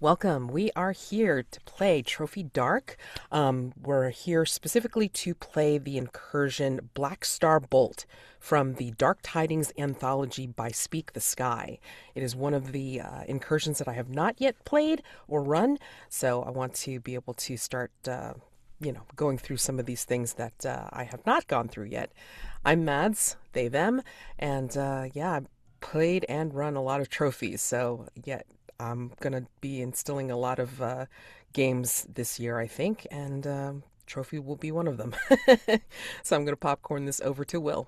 Welcome. We are here to play Trophy Dark. We're here specifically to play the incursion Black Star Bolt from the Dark Tidings anthology by Speak the Sky. It is one of the incursions that I have not yet played or run, so I want to be able to start, going through some of these things that I have not gone through yet. I'm Mads, they, them, and I've played and run a lot of trophies, so yeah. I'm going to be instilling a lot of games this year, I think, and Trophy will be one of them. So I'm going to popcorn this over to Will.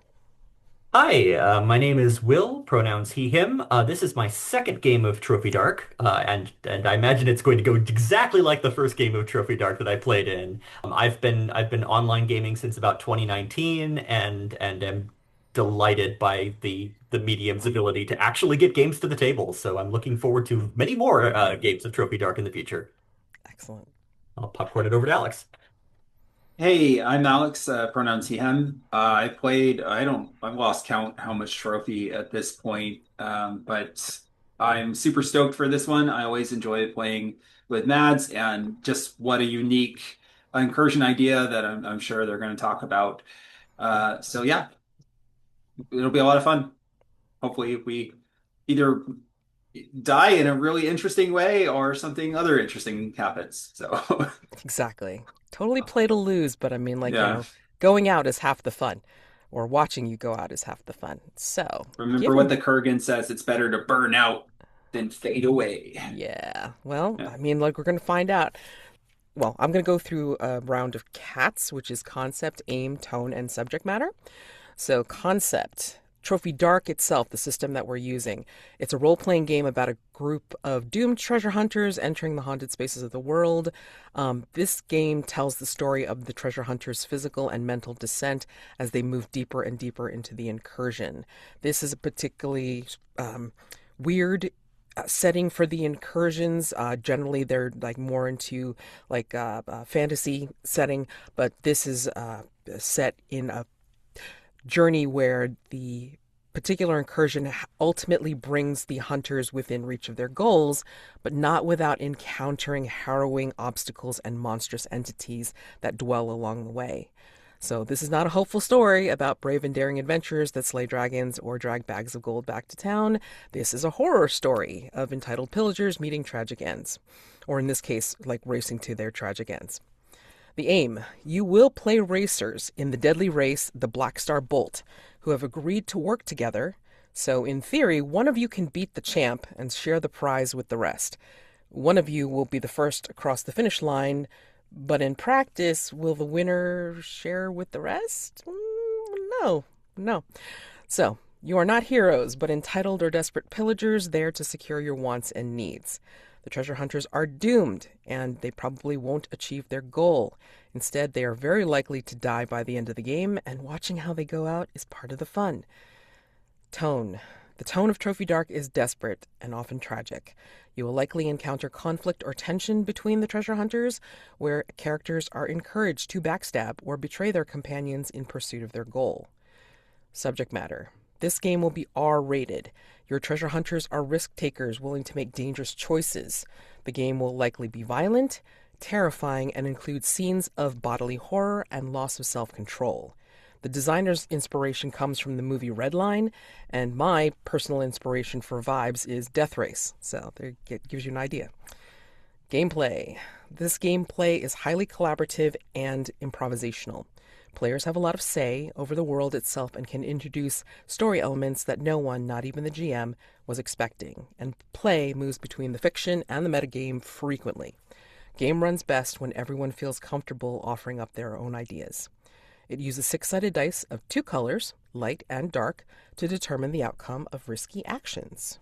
Hi, my name is Will, pronouns he, him. This is my second game of Trophy Dark, and I imagine it's going to go exactly like the first game of Trophy Dark that I played in. I've been online gaming since about 2019, and am delighted by the medium's ability to actually get games to the table. So I'm looking forward to many more games of Trophy Dark in the future. Excellent. I'll popcorn it over to Alex. Hey, I'm Alex, pronouns he, him. I've lost count how much trophy at this point, but I'm super stoked for this one. I always enjoy playing with Mads, and just what a unique incursion idea that I'm sure they're going to talk about. So yeah, it'll be a lot of fun. Hopefully, we either die in a really interesting way or something other interesting happens. So Exactly. Totally play to lose, but I mean, yeah. going out is half the fun, or watching you go out is half the fun. So, Remember what given, the Kurgan says, it's better to burn out than fade away. yeah, well, Yeah. I mean, we're going to find out. Well, I'm going to go through a round of CATS, which is concept, aim, tone, and subject matter. So, concept. Trophy Dark itself, the system that we're using, it's a role playing game about a group of doomed treasure hunters entering the haunted spaces of the world. This game tells the story of the treasure hunters' physical and mental descent as they move deeper and deeper into the incursion. This is a particularly weird setting for the incursions. Generally, they're like more into fantasy setting, but this is set in a journey where the particular incursion ultimately brings the hunters within reach of their goals, but not without encountering harrowing obstacles and monstrous entities that dwell along the way. So, this is not a hopeful story about brave and daring adventurers that slay dragons or drag bags of gold back to town. This is a horror story of entitled pillagers meeting tragic ends. Or in this case, like racing to their tragic ends. The aim: you will play racers in the deadly race, the Black Star Bolt, who have agreed to work together. So, in theory, one of you can beat the champ and share the prize with the rest. One of you will be the first across the finish line, but in practice, will the winner share with the rest? No, no. So, you are not heroes, but entitled or desperate pillagers there to secure your wants and needs. The treasure hunters are doomed, and they probably won't achieve their goal. Instead, they are very likely to die by the end of the game, and watching how they go out is part of the fun. Tone. The tone of Trophy Dark is desperate and often tragic. You will likely encounter conflict or tension between the treasure hunters, where characters are encouraged to backstab or betray their companions in pursuit of their goal. Subject matter. This game will be R-rated. Your treasure hunters are risk takers willing to make dangerous choices. The game will likely be violent, terrifying, and include scenes of bodily horror and loss of self-control. The designer's inspiration comes from the movie Redline, and my personal inspiration for vibes is Death Race. So there it gives you an idea. Gameplay. This gameplay is highly collaborative and improvisational. Players have a lot of say over the world itself and can introduce story elements that no one, not even the GM, was expecting, and play moves between the fiction and the metagame frequently. Game runs best when everyone feels comfortable offering up their own ideas. It uses six-sided dice of two colors, light and dark, to determine the outcome of risky actions.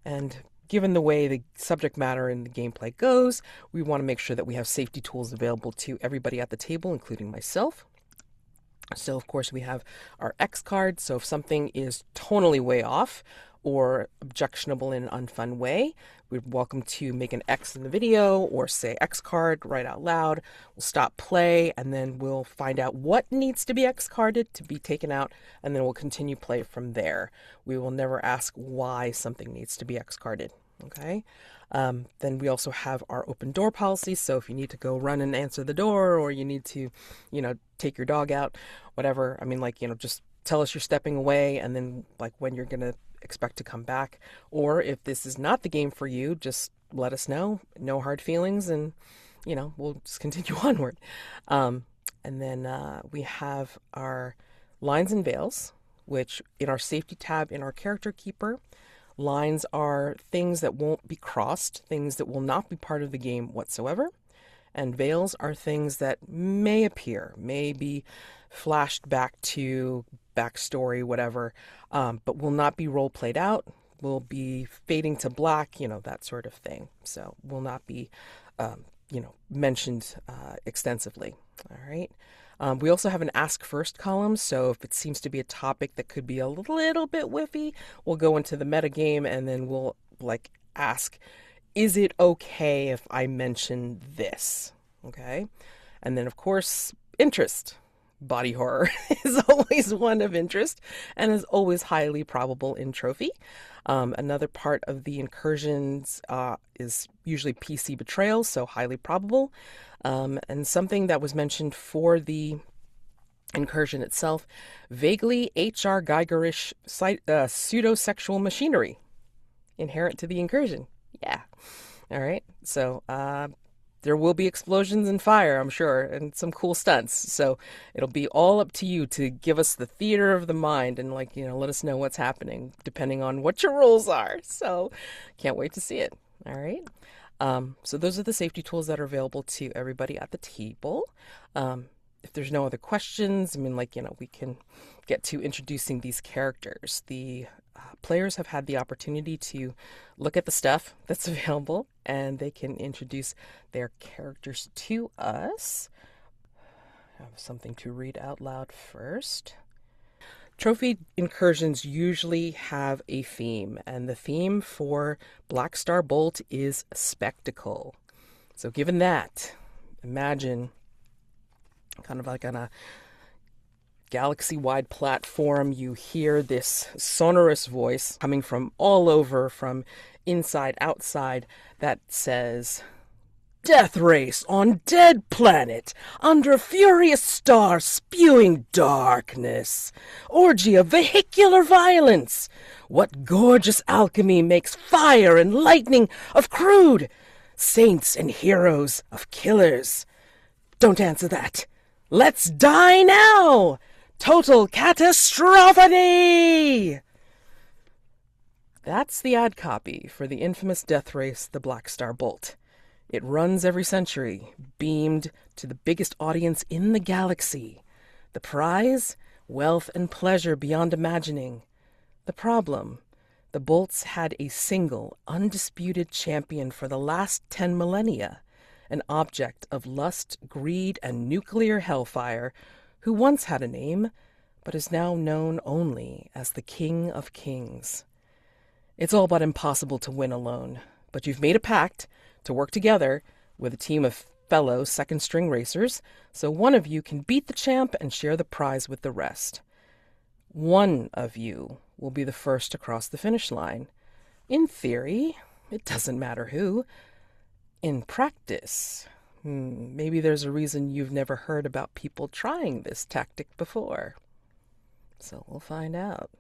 And given the way the subject matter and the gameplay goes, we want to make sure that we have safety tools available to everybody at the table, including myself. So, of course, we have our X card. So if something is tonally way off or objectionable in an unfun way, we're welcome to make an X in the video or say X card right out loud. We'll stop play and then we'll find out what needs to be X carded to be taken out, and then we'll continue play from there. We will never ask why something needs to be X carded. Okay. Then we also have our open door policy. So if you need to go run and answer the door, or you need to, take your dog out, whatever. I mean, like, just tell us you're stepping away, and then like when you're gonna expect to come back. Or if this is not the game for you, just let us know. No hard feelings, and we'll just continue onward. And then we have our lines and veils, which in our safety tab in our character keeper, lines are things that won't be crossed, things that will not be part of the game whatsoever. And veils are things that may appear, may be flashed back to backstory, whatever, but will not be role played out, will be fading to black, that sort of thing. So will not be, mentioned extensively. All right. We also have an ask first column, so if it seems to be a topic that could be a little bit whiffy, we'll go into the metagame and then we'll ask, is it okay if I mention this? Okay. And then of course, interest. Body horror is always one of interest and is always highly probable in trophy. Another part of the incursions is usually PC betrayal, so highly probable. And something that was mentioned for the incursion itself, vaguely HR Gigerish pseudosexual machinery inherent to the incursion. Yeah. All right. So there will be explosions and fire, I'm sure, and some cool stunts. So it'll be all up to you to give us the theater of the mind and let us know what's happening depending on what your roles are. So can't wait to see it. All right. So those are the safety tools that are available to everybody at the table. If there's no other questions, I mean, we can get to introducing these characters. The players have had the opportunity to look at the stuff that's available, and they can introduce their characters to us. I have something to read out loud first. Trophy incursions usually have a theme, and the theme for Black Star Bolt is spectacle. So given that, imagine kind of like on a galaxy-wide platform, you hear this sonorous voice coming from all over, from inside, outside, that says, "Death race on dead planet, under furious star spewing darkness. Orgy of vehicular violence. What gorgeous alchemy makes fire and lightning of crude. Saints and heroes of killers. Don't answer that. Let's die now! Total catastrophe!" That's the ad copy for the infamous death race, the Black Star Bolt. It runs every century, beamed to the biggest audience in the galaxy. The prize? Wealth and pleasure beyond imagining. The problem? The Bolts had a single, undisputed champion for the last 10 millennia, an object of lust, greed, and nuclear hellfire, who once had a name, but is now known only as the King of Kings. It's all but impossible to win alone, but you've made a pact to work together with a team of fellow second-string racers, so one of you can beat the champ and share the prize with the rest. One of you will be the first to cross the finish line. In theory, it doesn't matter who. In practice, maybe there's a reason you've never heard about people trying this tactic before. So we'll find out.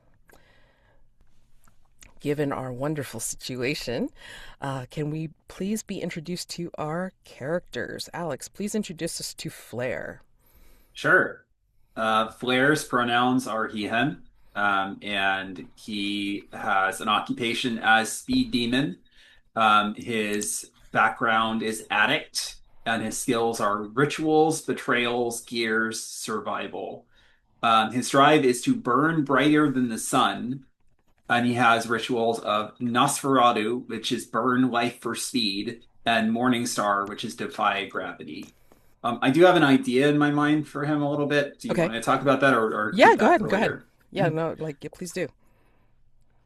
Given our wonderful situation, can we please be introduced to our characters? Alex, please introduce us to Flair. Sure. Flair's pronouns are he, him, and he has an occupation as Speed Demon. His background is Addict, and his skills are rituals, betrayals, gears, survival. His drive is to burn brighter than the sun, and he has rituals of Nosferatu, which is burn life for speed, and Morningstar, which is defy gravity. I do have an idea in my mind for him a little bit. Do you Okay. want to talk about that, or Yeah, keep go that ahead, for go ahead. later? Yeah, no, please do.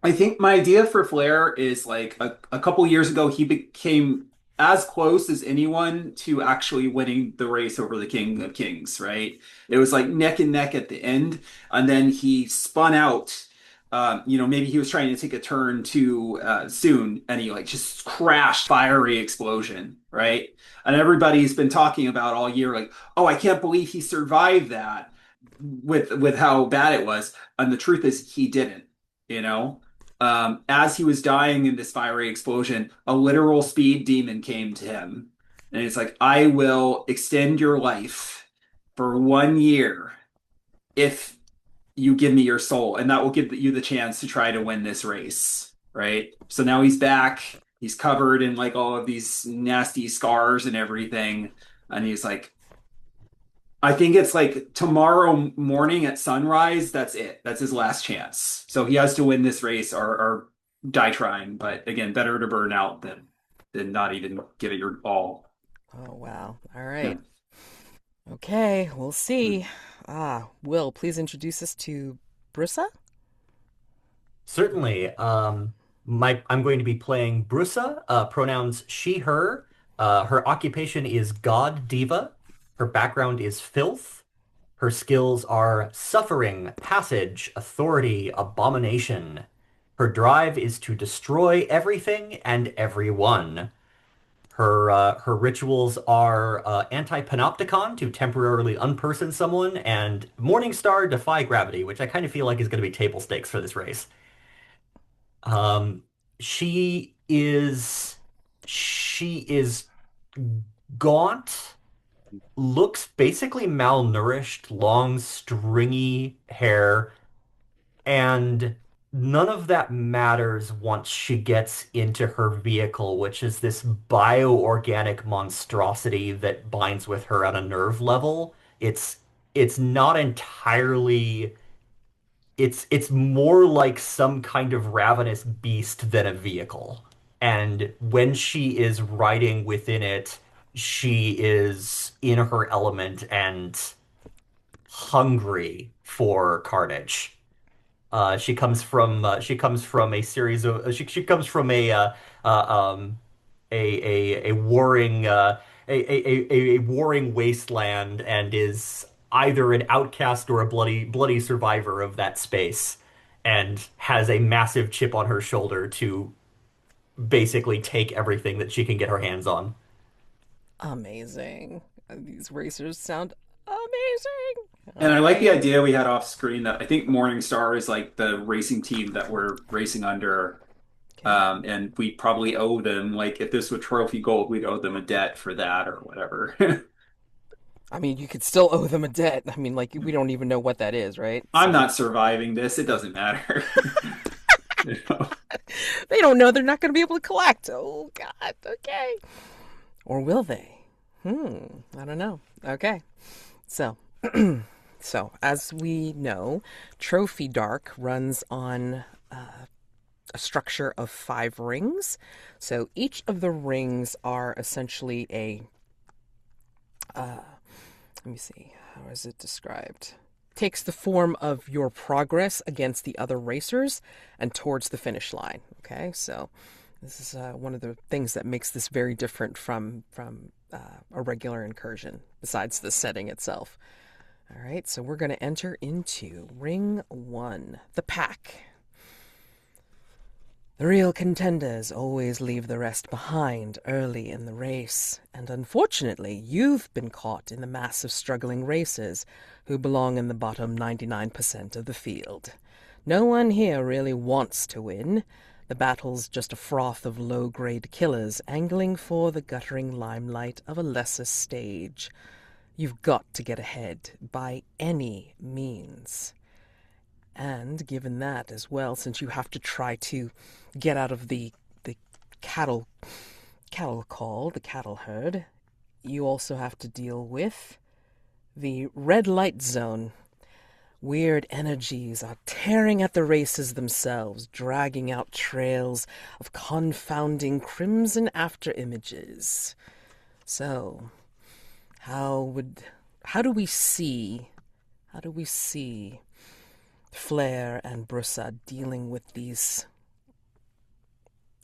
I think my idea for Flair is like a couple years ago, he became as close as anyone to actually winning the race over the King of Kings, right? It was like neck and neck at the end, and then he spun out maybe he was trying to take a turn too soon, and he like just crashed, fiery explosion, right? And everybody's been talking about all year, like, oh, I can't believe he survived that with how bad it was. And the truth is, he didn't. You know, as he was dying in this fiery explosion, a literal speed demon came to him, and it's like, I will extend your life for 1 year if you give me your soul, and that will give you the chance to try to win this race, right? So now he's back. He's covered in like all of these nasty scars and everything, and he's like, I think it's like tomorrow morning at sunrise. That's it. That's his last chance. So he has to win this race or die trying. But again, better to burn out than not even give it your all. Oh, wow. All Yeah. right. Okay, we'll see. Will, please introduce us to Brussah? Certainly. I'm going to be playing Brussah, pronouns she, her. Her occupation is God Diva. Her background is Filth. Her skills are suffering, passage, authority, abomination. Her drive is to destroy everything and everyone. Her rituals are anti-panopticon to temporarily unperson someone, and Morningstar defy gravity, which I kind of feel like is going to be table stakes for this race. Um, she is gaunt, looks basically malnourished, long, stringy hair, and none of that matters once she gets into her vehicle, which is this bioorganic monstrosity that binds with her on a nerve level. It's not entirely it's more like some kind of ravenous beast than a vehicle. And when she is riding within it, she is in her element and hungry for carnage. She comes from a series of she comes from a warring a warring wasteland and is either an outcast or a bloody survivor of that space and has a massive chip on her shoulder to basically take everything that she can get her hands on. Amazing. These racers sound amazing. And All I like the right. idea we had off screen that I think Morningstar is like the racing team that we're racing under. Okay. And we probably owe them, like, if this were trophy gold, we'd owe them a debt for that or whatever. I mean, you could still owe them a debt. I mean, like, we don't even know what that is, right? I'm So not surviving this. It doesn't matter. You know? they don't know they're not going to be able to collect. Oh, God. Okay. Or will they? I don't know. Okay. So, so as we know, Trophy Dark runs on a structure of 5 rings. So each of the rings are essentially let me see, how is it described? Takes the form of your progress against the other racers and towards the finish line. Okay, so this is one of the things that makes this very different from a regular incursion, besides the setting itself. All right, so we're going to enter into ring 1, the pack. The real contenders always leave the rest behind early in the race, and unfortunately, you've been caught in the mass of struggling racers who belong in the bottom 99% of the field. No one here really wants to win. The battle's just a froth of low-grade killers angling for the guttering limelight of a lesser stage. You've got to get ahead by any means. And given that as well, since you have to try to get out of the cattle call, the cattle herd, you also have to deal with the red light zone. Weird energies are tearing at the races themselves, dragging out trails of confounding crimson after images. So, how do we see Flair and Brussah dealing with these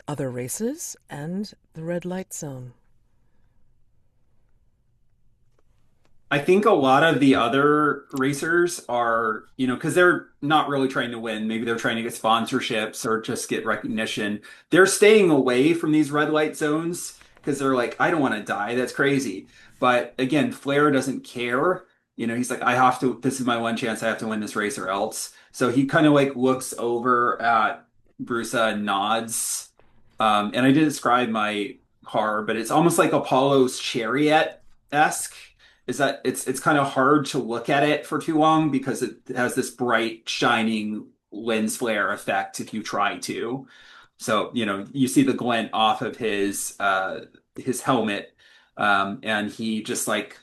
other races and the red light zone? I think a lot of the other racers are, because they're not really trying to win. Maybe they're trying to get sponsorships or just get recognition. They're staying away from these red light zones because they're like, I don't want to die. That's crazy. But again, Flair doesn't care. He's like, I have to, this is my one chance. I have to win this race or else. So he kind of like looks over at Brussah and nods. And I did describe my car, but it's almost like Apollo's chariot-esque is that it's kind of hard to look at it for too long because it has this bright, shining lens flare effect if you try to. So, you see the glint off of his helmet, and he just like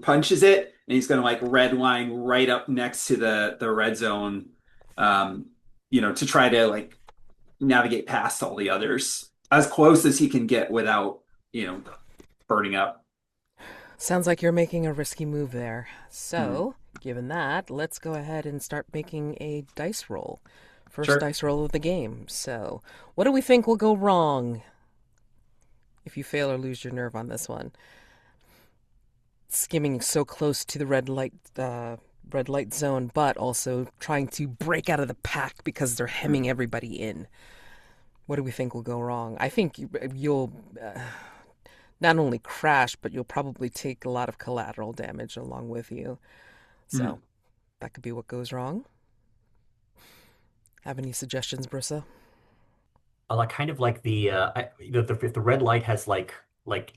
punches it, and he's gonna like red line right up next to the red zone, to try to like navigate past all the others as close as he can get without, burning up. Sounds like you're making a risky move there. Hmm. So, given that, let's go ahead and start making a dice roll. First Sure. dice roll of the game. So, what do we think will go wrong if you fail or lose your nerve on this one? Skimming so close to the red light zone, but also trying to break out of the pack because they're hemming everybody in. What do we think will go wrong? I think you'll not only crash, but you'll probably take a lot of collateral damage along with you. So Hmm. that could be what goes wrong. Have any suggestions, Brissa? Like kind of like if the red light has like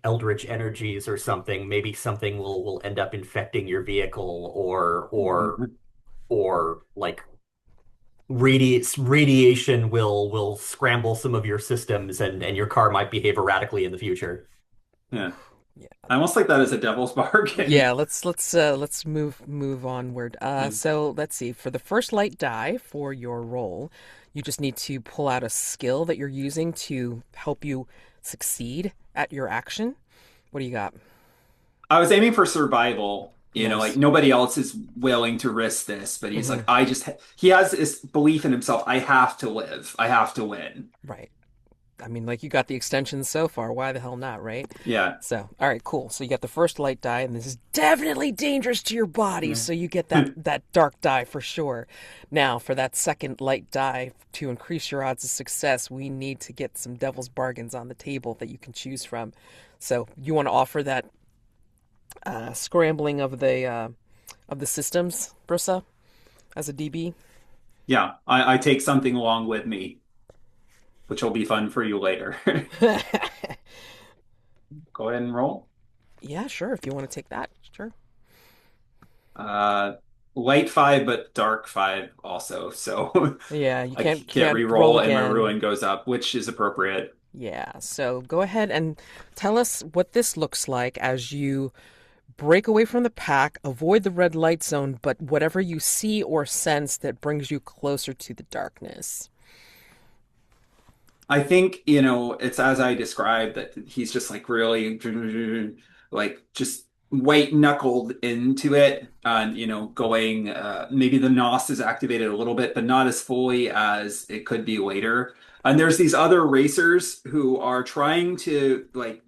eldritch energies or something, maybe something will end up infecting your vehicle or like radiation will scramble some of your systems and your car might behave erratically in the future. Yeah. Yeah. I almost like that as a devil's Yeah, bargain. let's move onward. Yeah. So let's see. For the first light die for your roll, you just need to pull out a skill that you're using to help you succeed at your action. What do you got? I was aiming for survival. Like Nice. nobody else is willing to risk this, but he's Hmm. like, he has this belief in himself. I have to live. I have to win. Right. I mean, like you got the extensions so far. Why the hell not, right? Yeah. So, all right, cool. So you got the first light die, and this is definitely dangerous to your body. Yeah. So you get that dark die for sure. Now, for that second light die to increase your odds of success, we need to get some devil's bargains on the table that you can choose from. So you want to offer that scrambling of the systems, Brissa, as a DB. Yeah. I take something along with me, which will be fun for you later. Go ahead and roll. Yeah, sure. If you want to take that, sure. Uh, light five, but dark five also. So Yeah, you I can't can't roll re-roll and my again. ruin goes up, which is appropriate. Yeah, so go ahead and tell us what this looks like as you break away from the pack, avoid the red light zone, but whatever you see or sense that brings you closer to the darkness. I think, it's as I described that he's just like really like just white knuckled into it and going maybe the NOS is activated a little bit, but not as fully as it could be later. And there's these other racers who are trying to like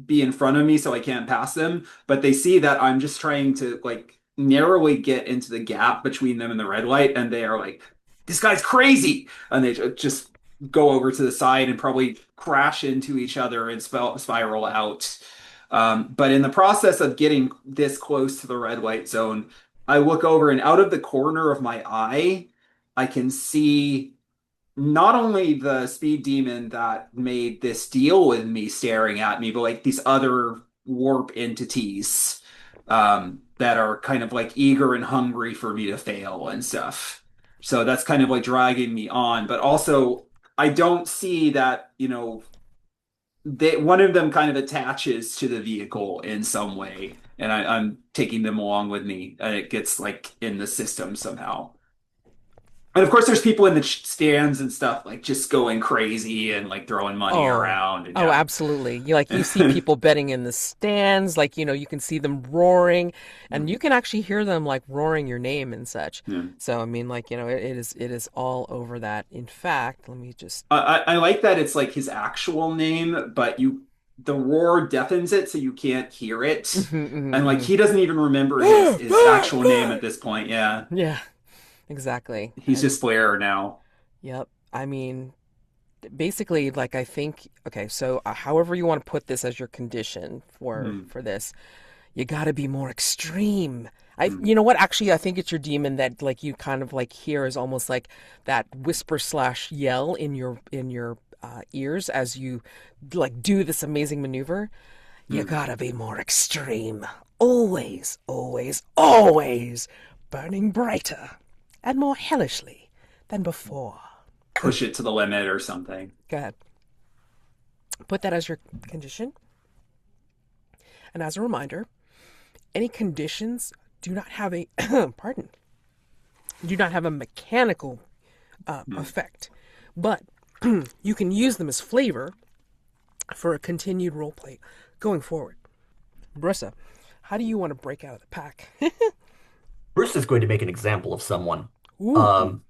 be in front of me so I can't pass them, but they see that I'm just trying to like narrowly get into the gap between them and the red light, and they are like, "This guy's crazy," and they just go over to the side and probably crash into each other and spiral out. But in the process of getting this close to the red light zone, I look over and out of the corner of my eye, I can see not only the speed demon that made this deal with me staring at me, but like these other warp entities that are kind of like eager and hungry for me to fail and stuff. So that's kind of like dragging me on. But also, I don't see that, one of them kind of attaches to the vehicle in some way, and I'm taking them along with me, and it gets like in the system somehow. And of course, there's people in the stands and stuff like just going crazy and like throwing money Oh, around. And oh, yeah. absolutely. You see people betting in the stands, you can see them roaring, and you can actually hear them like roaring your name and such. Yeah. So I mean, it is all over that. In fact, let me just I like that it's like his actual name, but the roar deafens it so you can't hear it. Mhm, And like mhm, he doesn't even remember his actual name mhm. at this point. Yeah. Yeah, exactly. He's And just Blair now. yep, I mean, basically, like I think, okay, so however you want to put this as your condition Hmm. for this, you got to be more extreme. Hmm. You know what? Actually, I think it's your demon that like you kind of like hear is almost like that whisper slash yell in your ears as you like do this amazing maneuver. You Hmm. gotta be more extreme. Always, always, always burning brighter and more hellishly than before. Push it to the limit or something. Go ahead. Put that as your condition. And as a reminder, any conditions do not have a pardon, do not have a mechanical Hmm. effect, but you can use them as flavor for a continued role play going forward. Brussa, how do you want to break out of the pack? Bruce is going to make an example of someone. Ooh. Um,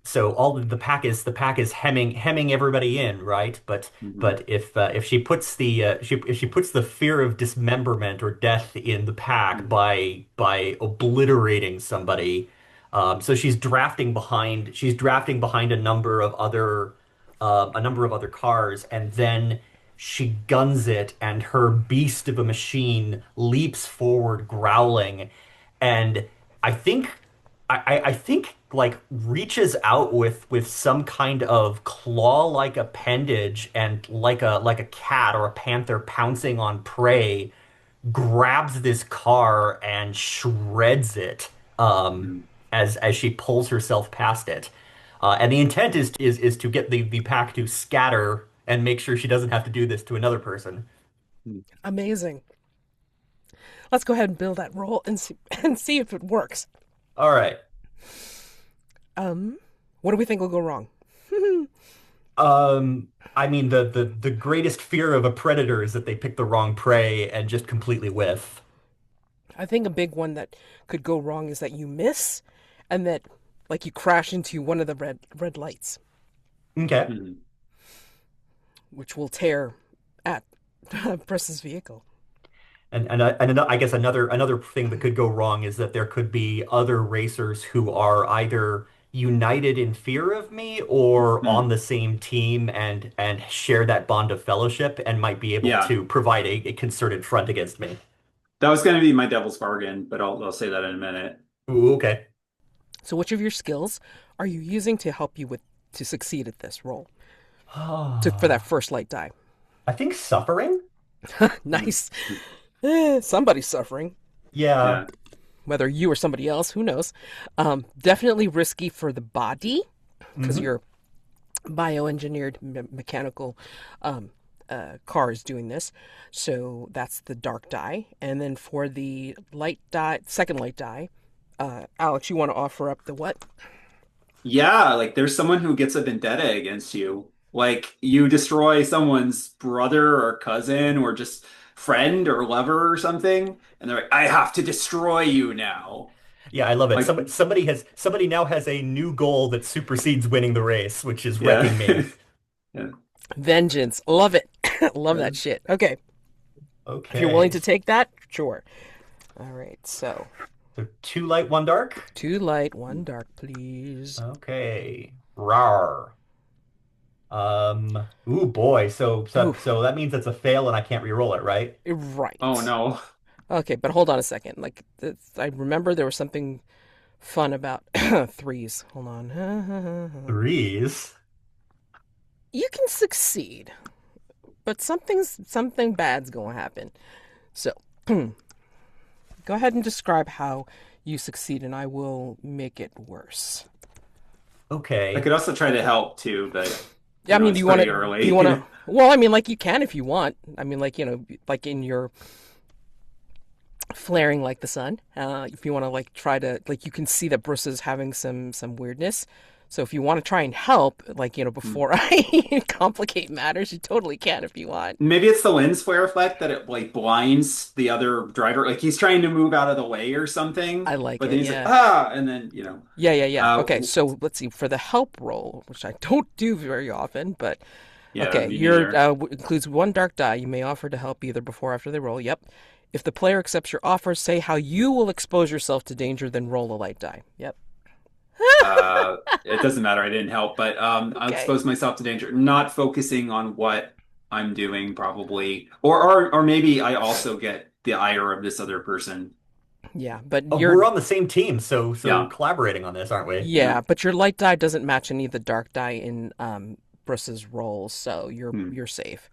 so all of the pack is hemming everybody in, right? Hmm. But if she puts the if she puts the fear of dismemberment or death in the pack Hmm. by obliterating somebody, so she's drafting behind a number of other cars, and then she guns it, and her beast of a machine leaps forward, growling, and I think I think like reaches out with some kind of claw-like appendage and like a cat or a panther pouncing on prey, grabs this car and shreds it Hmm. as she pulls herself past it. And the intent is to get the pack to scatter and make sure she doesn't have to do this to another person. Hmm. Amazing. Let's go ahead and build that roll and see if it works. All right. Um, what do we think will go wrong? I mean, the greatest fear of a predator is that they pick the wrong prey and just completely whiff. I think a big one that could go wrong is that you miss and that like you crash into one of the red lights, Okay. Hmm. which will tear at Press's vehicle. I guess another thing that could go wrong is that there could be other racers who are either united in fear of me or on Hmm. the same team and share that bond of fellowship and might be able Yeah. to provide a concerted front against me. That was going to be my devil's bargain, but I'll say that in a minute. Ooh, okay. So, which of your skills are you using to help you with to succeed at this roll to for that first light die? I think suffering? Hmm. Nice. Somebody's suffering, Yeah. Yeah. whether you or somebody else. Who knows? Definitely risky for the body because Hmm. you're bioengineered mechanical car is doing this. So that's the dark die. And then for the light die, second light die, Alex, you want to offer up the what? Yeah, like there's someone who gets a vendetta against you. Like you destroy someone's brother or cousin or just friend or lover or something, and they're like, I have to destroy you now. Yeah, I love it. Like, Somebody now has a new goal that supersedes winning the race, which is yeah. wrecking me. Yeah. Vengeance. Love it. Love Yeah. that shit. Okay. If you're willing Okay. to take that, sure. All right. So So two light, one dark. two light, one dark, please. Okay. Rar. Ooh boy. Oof. So that means it's a fail and I can't re-roll it, right? Oh Right. no. Okay, but hold on a second. Like, I remember there was something fun about threes. Hold on. Threes. You can succeed, but something bad's gonna happen. So, go ahead and describe how you succeed, and I will make it worse. I Okay. could also try to help too, but Yeah, I mean, do it's you want to? pretty Do you want to? early. Well, I mean, like you can if you want. I mean, like like in your flaring like the sun. If you want to like try to like you can see that Brussa's having some weirdness. So if you want to try and help, like before I complicate matters, you totally can if you want. Maybe it's the lens flare effect that it like blinds the other driver. Like he's trying to move out of the way or something, I like but then it. he's like, Yeah. ah, and then, Yeah, yeah, yeah. uh, Okay, so let's see for the help roll, which I don't do very often, but Yeah, Okay, me your neither. includes one dark die. You may offer to help either before or after they roll. Yep. If the player accepts your offer, say how you will expose yourself to danger, then roll a light die. Yep. It doesn't matter. I didn't help, but I'll Okay. expose myself to danger. Not focusing on what I'm doing, probably, or maybe I also get the ire of this other person. Yeah, but Oh, your we're on the same team, so we're Yeah, collaborating on this, aren't we? yeah. yeah, but your light die doesn't match any of the dark die in Brussah's rolls, so Hmm. you're safe.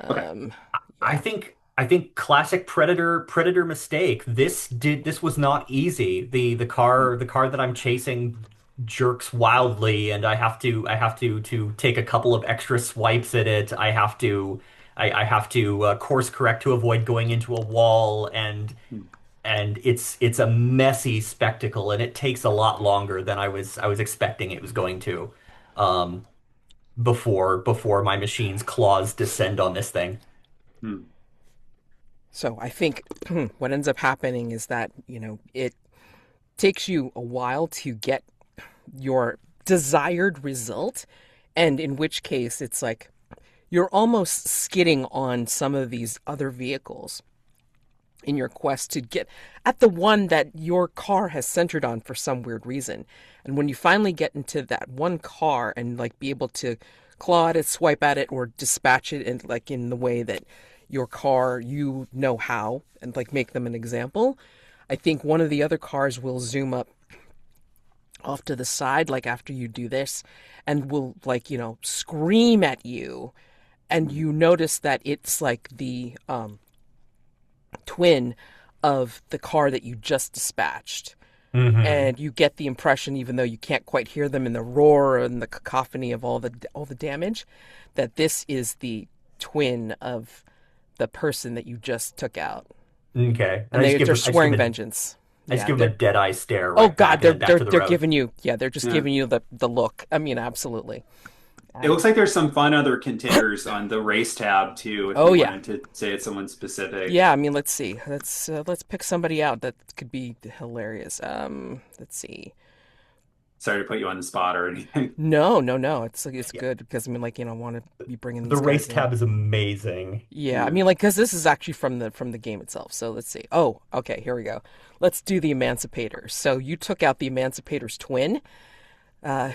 Okay. Um, I yeah. think I think classic predator mistake. This was not easy. The car that I'm chasing jerks wildly, and I have to take a couple of extra swipes at it. I have to course correct to avoid going into a wall, Hmm. and it's a messy spectacle, and it takes a lot longer than I was expecting it was going to. Um, before my machine's claws descend on this thing. Hmm. So I think what ends up happening is that, it takes you a while to get your desired result, and in which case it's like you're almost skidding on some of these other vehicles in your quest to get at the one that your car has centered on for some weird reason. And when you finally get into that one car and like be able to claw at it, swipe at it, or dispatch it in like in the way that your car you know how, and like make them an example, I think one of the other cars will zoom up off to the side like after you do this and will like, scream at you, and Hmm. you notice that it's like the twin of the car that you just dispatched. Hmm. And you get the impression, even though you can't quite hear them in the roar and the cacophony of all the damage, that this is the twin of the person that you just took out, Okay. And and I just they're give I just give swearing him a vengeance. I just Yeah, give him a they're dead eye stare oh right god, back to the they're road. giving you, yeah, they're just Yeah. giving you the look. I mean, absolutely. It Um, looks like there's some fun other contenders on the race tab too, if oh you yeah, wanted to say it's someone specific. yeah. I mean, let's see. Let's pick somebody out that could be hilarious. Let's see. Sorry to put you on the spot or anything. No, no, no. It's Yeah. good because I mean, like, I want to be bringing The these race guys in. tab is amazing. Yeah, I Yeah. mean, like, because this is actually from the game itself. So let's see. Oh, okay, here we go. Let's do the Emancipators. So you took out the Emancipators' twin,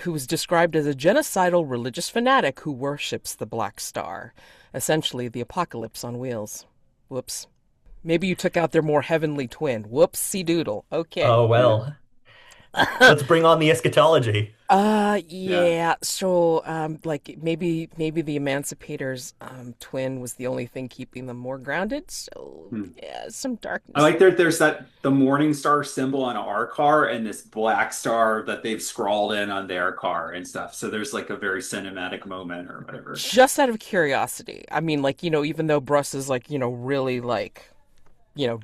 who was described as a genocidal religious fanatic who worships the Black Star, essentially the apocalypse on wheels. Whoops. Maybe you took out their more heavenly twin. Whoopsie doodle. Okay. Oh Yeah. well. Let's bring on the eschatology. Yeah. Yeah. So, like maybe the Emancipators' twin was the only thing keeping them more grounded. So, Hmm. yeah, some I darkness. like there's the Morning Star symbol on our car and this black star that they've scrawled in on their car and stuff. So there's like a very cinematic moment or whatever. Just out of curiosity, I mean, like, even though Bruss is like, really like,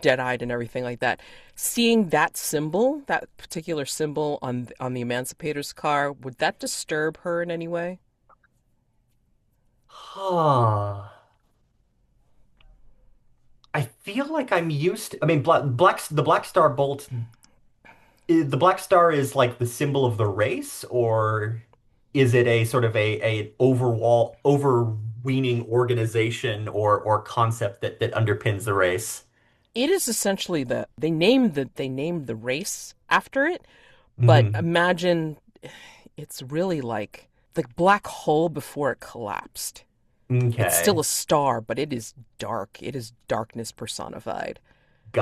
dead-eyed and everything like that, seeing that symbol, that particular symbol on the Emancipator's car, would that disturb her in any way? Huh. I feel like I'm used to, I mean, the Black Star Bolt, the Black Star is like the symbol of the race, or is it a sort of a overweening organization or concept that underpins the race? It is essentially they named the race after it, but Hmm. imagine it's really like the black hole before it collapsed. It's still Okay. a star, but it is dark. It is darkness personified.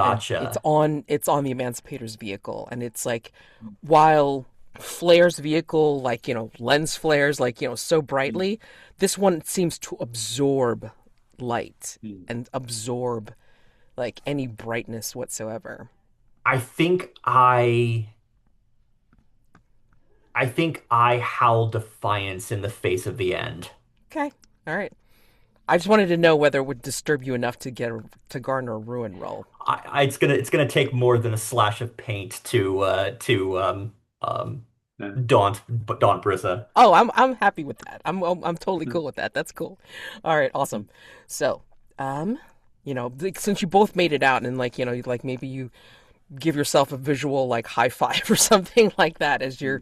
And it's Gotcha. on it's on the Emancipator's vehicle, and it's like while Flare's vehicle, like, lens flares like, so brightly, this one seems to absorb light Hmm. and absorb like any brightness whatsoever. I think I howl defiance in the face of the end. Okay. All right. I just wanted to know whether it would disturb you enough to garner a ruin roll. It's gonna take more than a slash of paint to um Yeah. daunt Brussah. Oh, I'm happy with that. I'm totally cool with that. That's cool. All right, awesome. So, um, like, since you both made it out, and like, like maybe you give yourself a visual like high five or something like that as your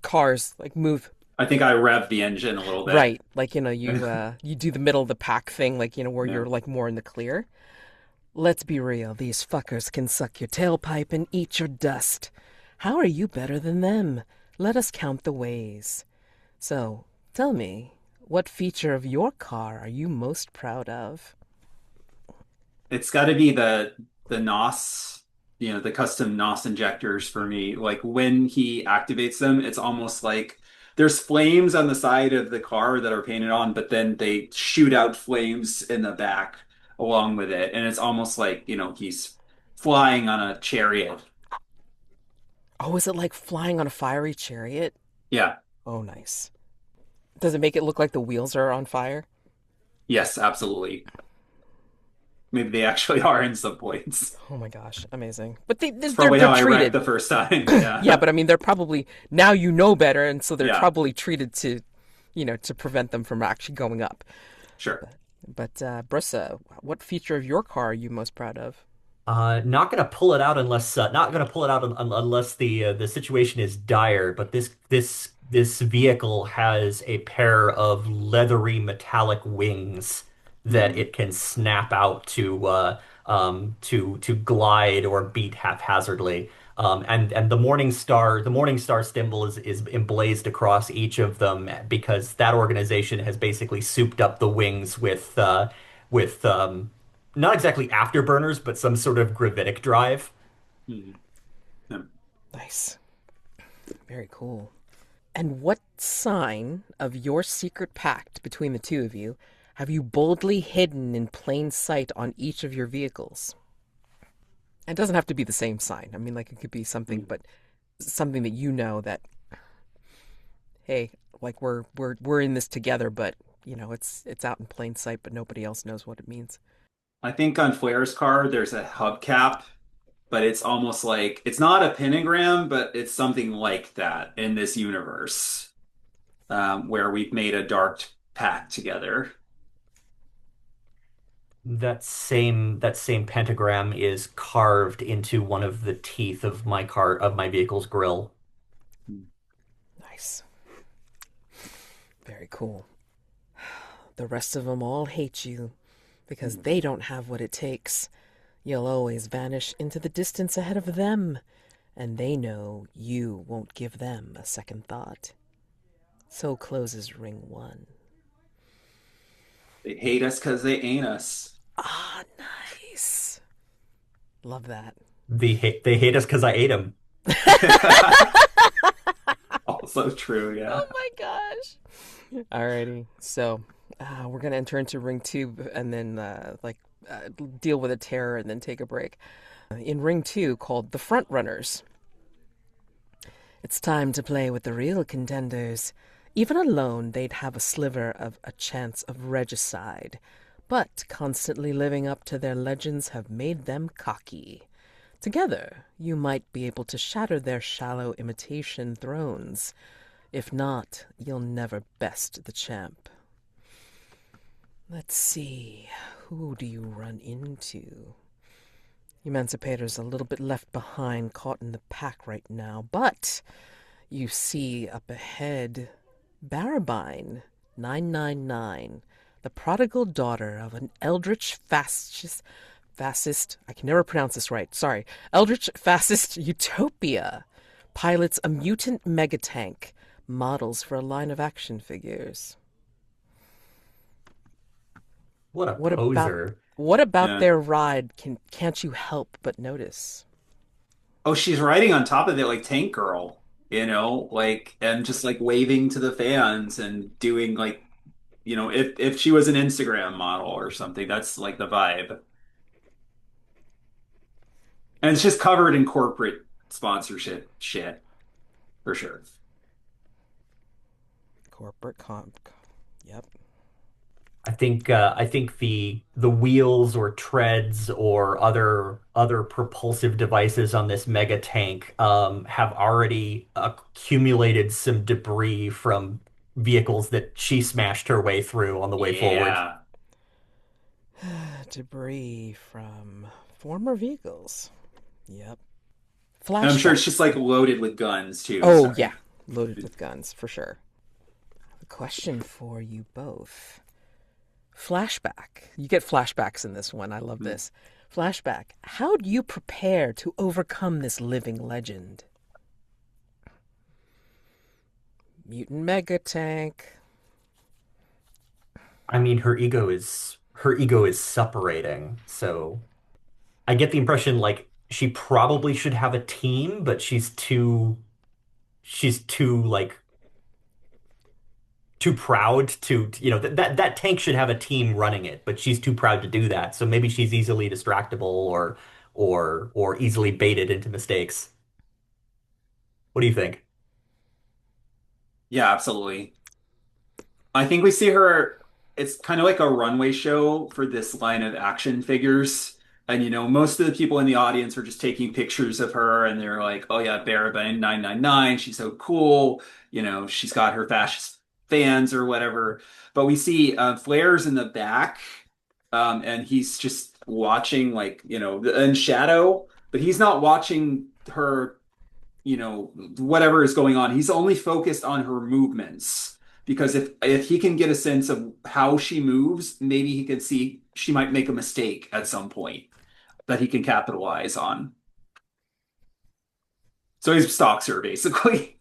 cars like move I think I revved the engine a little bit. Right. Like, you do the middle of the pack thing, like, where Yeah. you're like more in the clear. Let's be real, these fuckers can suck your tailpipe and eat your dust. How are you better than them? Let us count the ways. So, tell me, what feature of your car are you most proud of? It's got to be the NOS, the custom NOS injectors for me. Like when he activates them, it's almost like there's flames on the side of the car that are painted on, but then they shoot out flames in the back along with it. And it's almost like, he's flying on a chariot. Oh, is it like flying on a fiery chariot? Yeah. Oh, nice. Does it make it look like the wheels are on fire? Yes, absolutely. Maybe they actually are in some points. Oh my gosh, amazing. But It's they're probably they're how I wrecked treated. the first time. Yeah, Yeah. but I mean, they're probably now you know better, and so they're Yeah, probably treated to prevent them from actually going up. sure. But Brussah, what feature of your car are you most proud of? Not gonna pull it out unless not gonna pull it out unless the situation is dire. But this vehicle has a pair of leathery metallic wings that Hmm. it can snap out to glide or beat haphazardly. And the Morning Star symbol is emblazed across each of them because that organization has basically souped up the wings with not exactly afterburners, but some sort of gravitic drive. Hmm. Yeah. Nice, very cool. And what sign of your secret pact between the two of you have you boldly hidden in plain sight on each of your vehicles? It doesn't have to be the same sign. I mean, like it could be something, Hmm. but something that you know that hey, like we're in this together, but it's out in plain sight, but nobody else knows what it means. I think on Flair's car, there's a hubcap, but it's almost like it's not a pentagram, but it's something like that in this universe, where we've made a dark pact together. That same pentagram is carved into one of the teeth of my vehicle's grill. Nice, very cool. The rest of them all hate you because Hmm. they don't have what it takes. You'll always vanish into the distance ahead of them, and they know you won't give them a second thought. So closes ring one. They hate us because they ain't us. Ah, nice. Love that. They hate us because I ate them. Also true, yeah. Oh my gosh. Alrighty. So we're gonna enter into ring two and then deal with a terror and then take a break. In ring two, called the front runners, it's time to play with the real contenders. Even alone, they'd have a sliver of a chance of regicide, but constantly living up to their legends have made them cocky. Together, you might be able to shatter their shallow imitation thrones. If not, you'll never best the champ. Let's see, who do you run into? Emancipator's a little bit left behind, caught in the pack right now, but you see up ahead Barabine 999, the prodigal daughter of an eldritch fascist, I can never pronounce this right, sorry, eldritch fascist utopia, pilots a mutant megatank, models for a line of action figures. What a What about poser. what about Yeah. their ride can't you help but notice? Oh, she's riding on top of it like Tank Girl, like and just like waving to the fans and doing like, if she was an Instagram model or something, that's like the vibe. And it's just covered in corporate sponsorship shit for sure. Corporate comp. Yep. I think the wheels or treads or other propulsive devices on this mega tank have already accumulated some debris from vehicles that she smashed her way through on the way forward. Yeah. Debris from former vehicles. Yep. And I'm sure Flashback. it's just like loaded with guns too. Oh yeah, Sorry. loaded with guns for sure. A question for you both. Flashback. You get flashbacks in this one. I love Hmm. this. Flashback. How do you prepare to overcome this living legend? Mutant Mega Tank. I mean, her ego is separating. So I get the impression like she probably should have a team, but she's too like too proud to, that tank should have a team running it, but she's too proud to do that. So maybe she's easily distractible or easily baited into mistakes. What do you think? Yeah, absolutely. I think we see her, it's kind of like a runway show for this line of action figures. And, most of the people in the audience are just taking pictures of her and they're like, oh, yeah, Barabine 999. She's so cool. She's got her fascist fans or whatever. But we see Flair's in the back and he's just watching, like, in shadow, but he's not watching her whatever is going on. He's only focused on her movements because if he can get a sense of how she moves, maybe he can see she might make a mistake at some point that he can capitalize on. So he stalks her basically.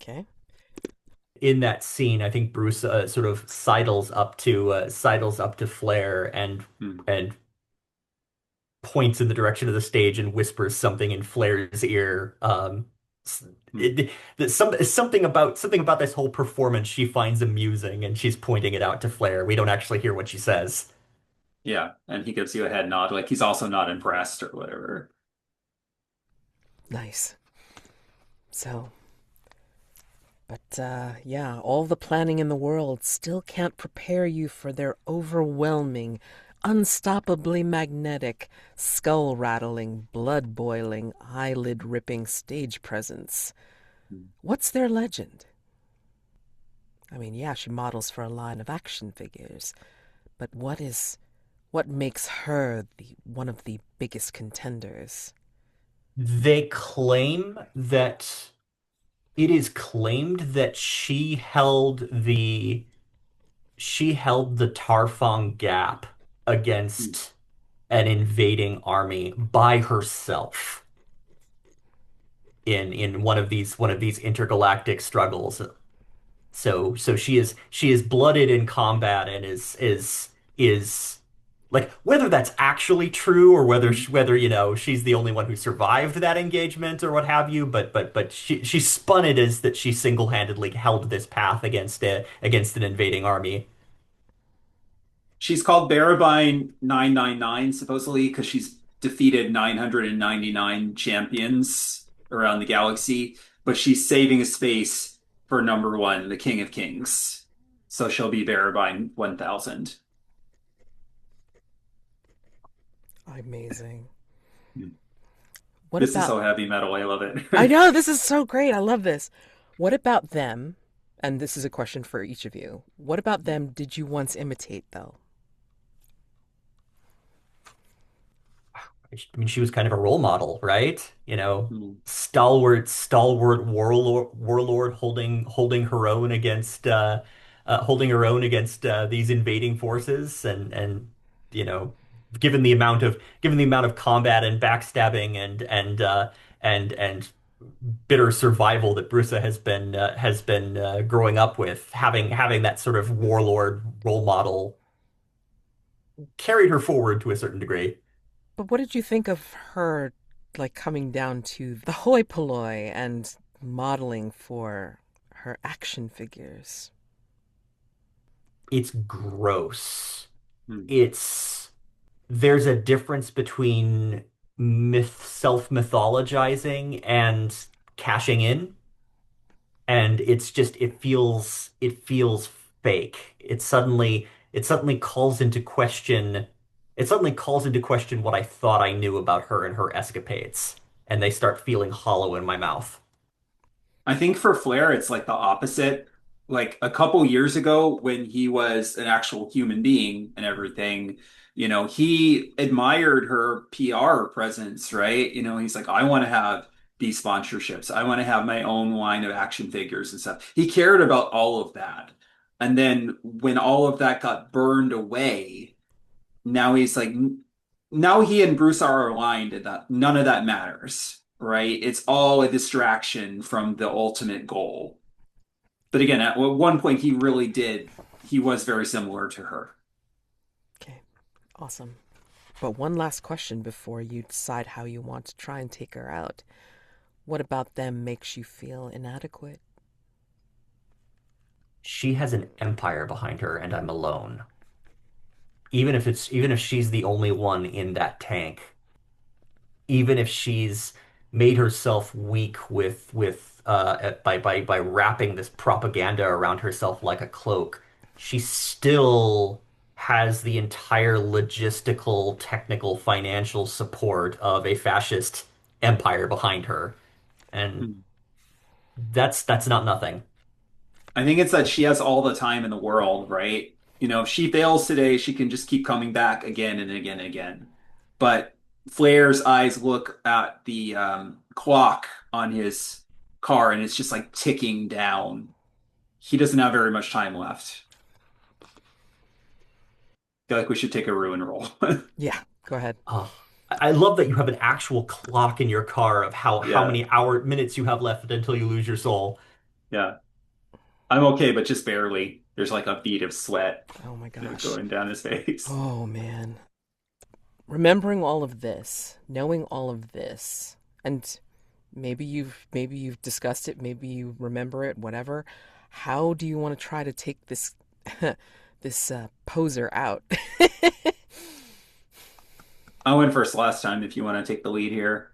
Okay. In that scene, I think Bruce sort of sidles up to Flair Hmm. and points in the direction of the stage and whispers something in Flair's ear. S- Hmm. it, something about this whole performance she finds amusing, and she's pointing it out to Flair. We don't actually hear what she says. Yeah, and he gives you a head nod, like he's also not impressed or whatever. Nice. So, but yeah, all the planning in the world still can't prepare you for their overwhelming, unstoppably magnetic, skull rattling, blood boiling, eyelid ripping stage presence. Hmm. What's their legend? I mean, yeah, she models for a line of action figures, but what makes her one of the biggest contenders? They claim that it is claimed that she held the Tarfong Gap Hmm. against an invading army by herself in one of these intergalactic struggles. So she is blooded in combat and is like whether that's actually true or Hmm. whether she's the only one who survived that engagement or what have you, but she spun it as that she single-handedly held this path against an invading army. She's called Barabine 999 supposedly because she's defeated 999 champions around the galaxy, but she's saving a space for number one, the King of Kings. So she'll be Barabine 1000. Amazing. What This is about so heavy metal. I love I it. know this is so great. I love this. What about them? And this is a question for each of you. What about them did you once imitate, though? I mean, she was kind of a role model, right? Hmm. Stalwart warlord holding her own against these invading forces, and you know, given the amount of combat and backstabbing and bitter survival that Brussa has been growing up with, having that sort of warlord role model carried her forward to a certain degree. But what did you think of her, like, coming down to the hoi polloi and modeling for her action figures? It's gross. Hmm. It's there's a difference between self-mythologizing and cashing in, and it feels fake. It suddenly calls into question what I thought I knew about her and her escapades, and they start feeling hollow in my mouth. I think for Flair, it's like the opposite. Like a couple years ago, when he was an actual human being and everything, he admired her PR presence, right? He's like, I want to have these sponsorships. I want to have my own line of action figures and stuff. He cared about all of that. And then when all of that got burned away, now he's like, now he and Bruce are aligned and that none of that matters, right? It's all a distraction from the ultimate goal. But again, at one point, he was very similar to her. Okay, awesome. But one last question before you decide how you want to try and take her out. What about them makes you feel inadequate? She has an empire behind her, and I'm alone. Even if she's the only one in that tank, even if she's made herself weak by wrapping this propaganda around herself like a cloak, she still has the entire logistical, technical, financial support of a fascist empire behind her. And Hmm. that's not nothing. I think it's that she has all the time in the world, right? If she fails today, she can just keep coming back again and again and again. But Flair's eyes look at the clock on his car and it's just like ticking down. He doesn't have very much time left. Feel like we should take a ruin roll. Yeah, go ahead. Oh, I love that you have an actual clock in your car of how Yeah, many minutes you have left until you lose your soul. yeah. I'm okay, but just barely. There's like a bead of sweat, Oh my gosh. going down his face. Oh man. Remembering all of this, knowing all of this, and maybe you've discussed it, maybe you remember it, whatever. How do you want to try to take this this poser out? I went first last time if you want to take the lead here.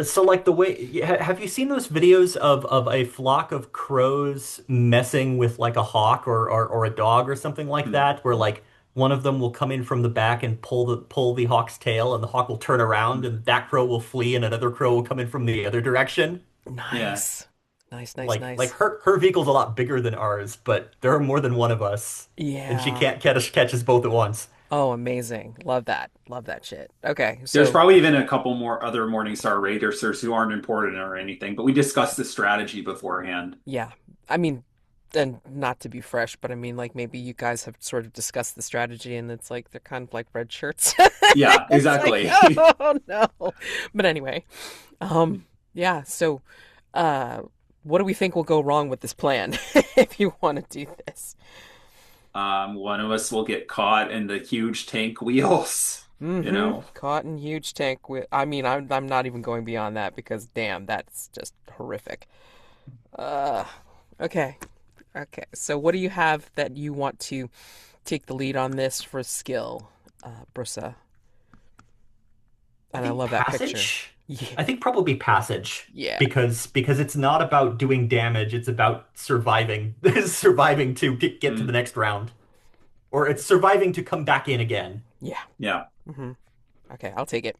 So like have you seen those videos of a flock of crows messing with like a hawk or a dog or something like Hmm. that, where like one of them will come in from the back and pull the hawk's tail, and the hawk will turn around and that crow will flee and another crow will come in from the other direction. Yeah. Nice. Nice, nice, Like nice. her vehicle's a lot bigger than ours, but there are more than one of us, and she Yeah. can't catch us both at once. Oh, amazing. Love that. Love that shit. Okay, There's so probably even a couple more other Morningstar Racers who aren't important or anything, but we discussed the strategy beforehand. yeah. I mean, and not to be fresh, but I mean, like maybe you guys have sort of discussed the strategy and it's like they're kind of like red shirts. Yeah, It's like, exactly. oh no. But anyway, yeah, so uh what do we think will go wrong with this plan if you want to do this? One of us will get caught in the huge tank wheels, you Mm-hmm. know. Caught in huge tank with I mean, I'm not even going beyond that because damn, that's just horrific. Uh okay. Okay. So what do you have that you want to take the lead on this for skill, Brussah? I And I think love that picture. passage. Yeah. I think probably passage Yeah. because it's not about doing damage, it's about surviving surviving to get to the Mm, next round, or it's surviving to come back in again. Yeah. yeah. hmm Okay, I'll take it.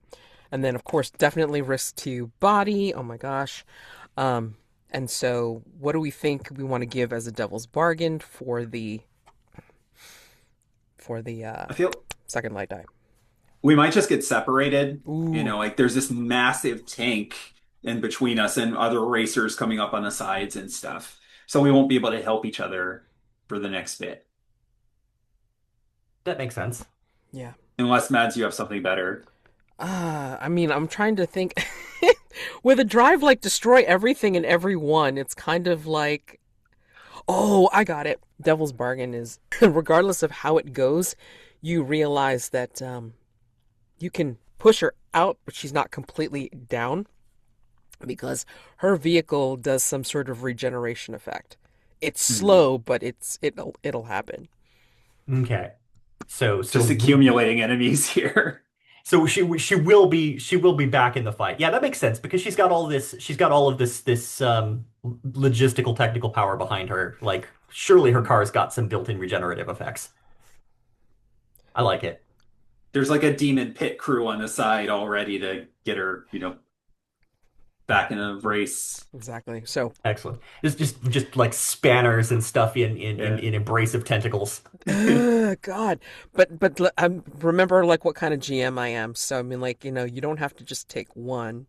And then of course definitely risk to body. Oh my gosh. Um and so what do we think we want to give as a devil's bargain for the I feel second light die? we might just get separated. Ooh, Like there's this massive tank in between us and other racers coming up on the sides and stuff. So we won't be able to help each other for the next bit. That makes sense. yeah. Unless, Mads, you have something better. I mean, I'm trying to think. With a drive like destroy everything and everyone, it's kind of like, oh, I got it. Devil's bargain is, regardless of how it goes, you realize that you can push her out, but she's not completely down because her vehicle does some sort of regeneration effect. It's Hmm. slow, but it'll happen. Okay. So Just accumulating enemies here. she will be back in the fight. Yeah, that makes sense because she's got all of this logistical technical power behind her. Like surely her car's got some built-in regenerative effects. I like it. There's like a demon pit crew on the side all ready to get her, back in a race. Exactly. So, Excellent. Just like spanners and stuff Yeah. in abrasive tentacles. God, but I remember like what kind of GM I am. So I mean, like you don't have to just take one.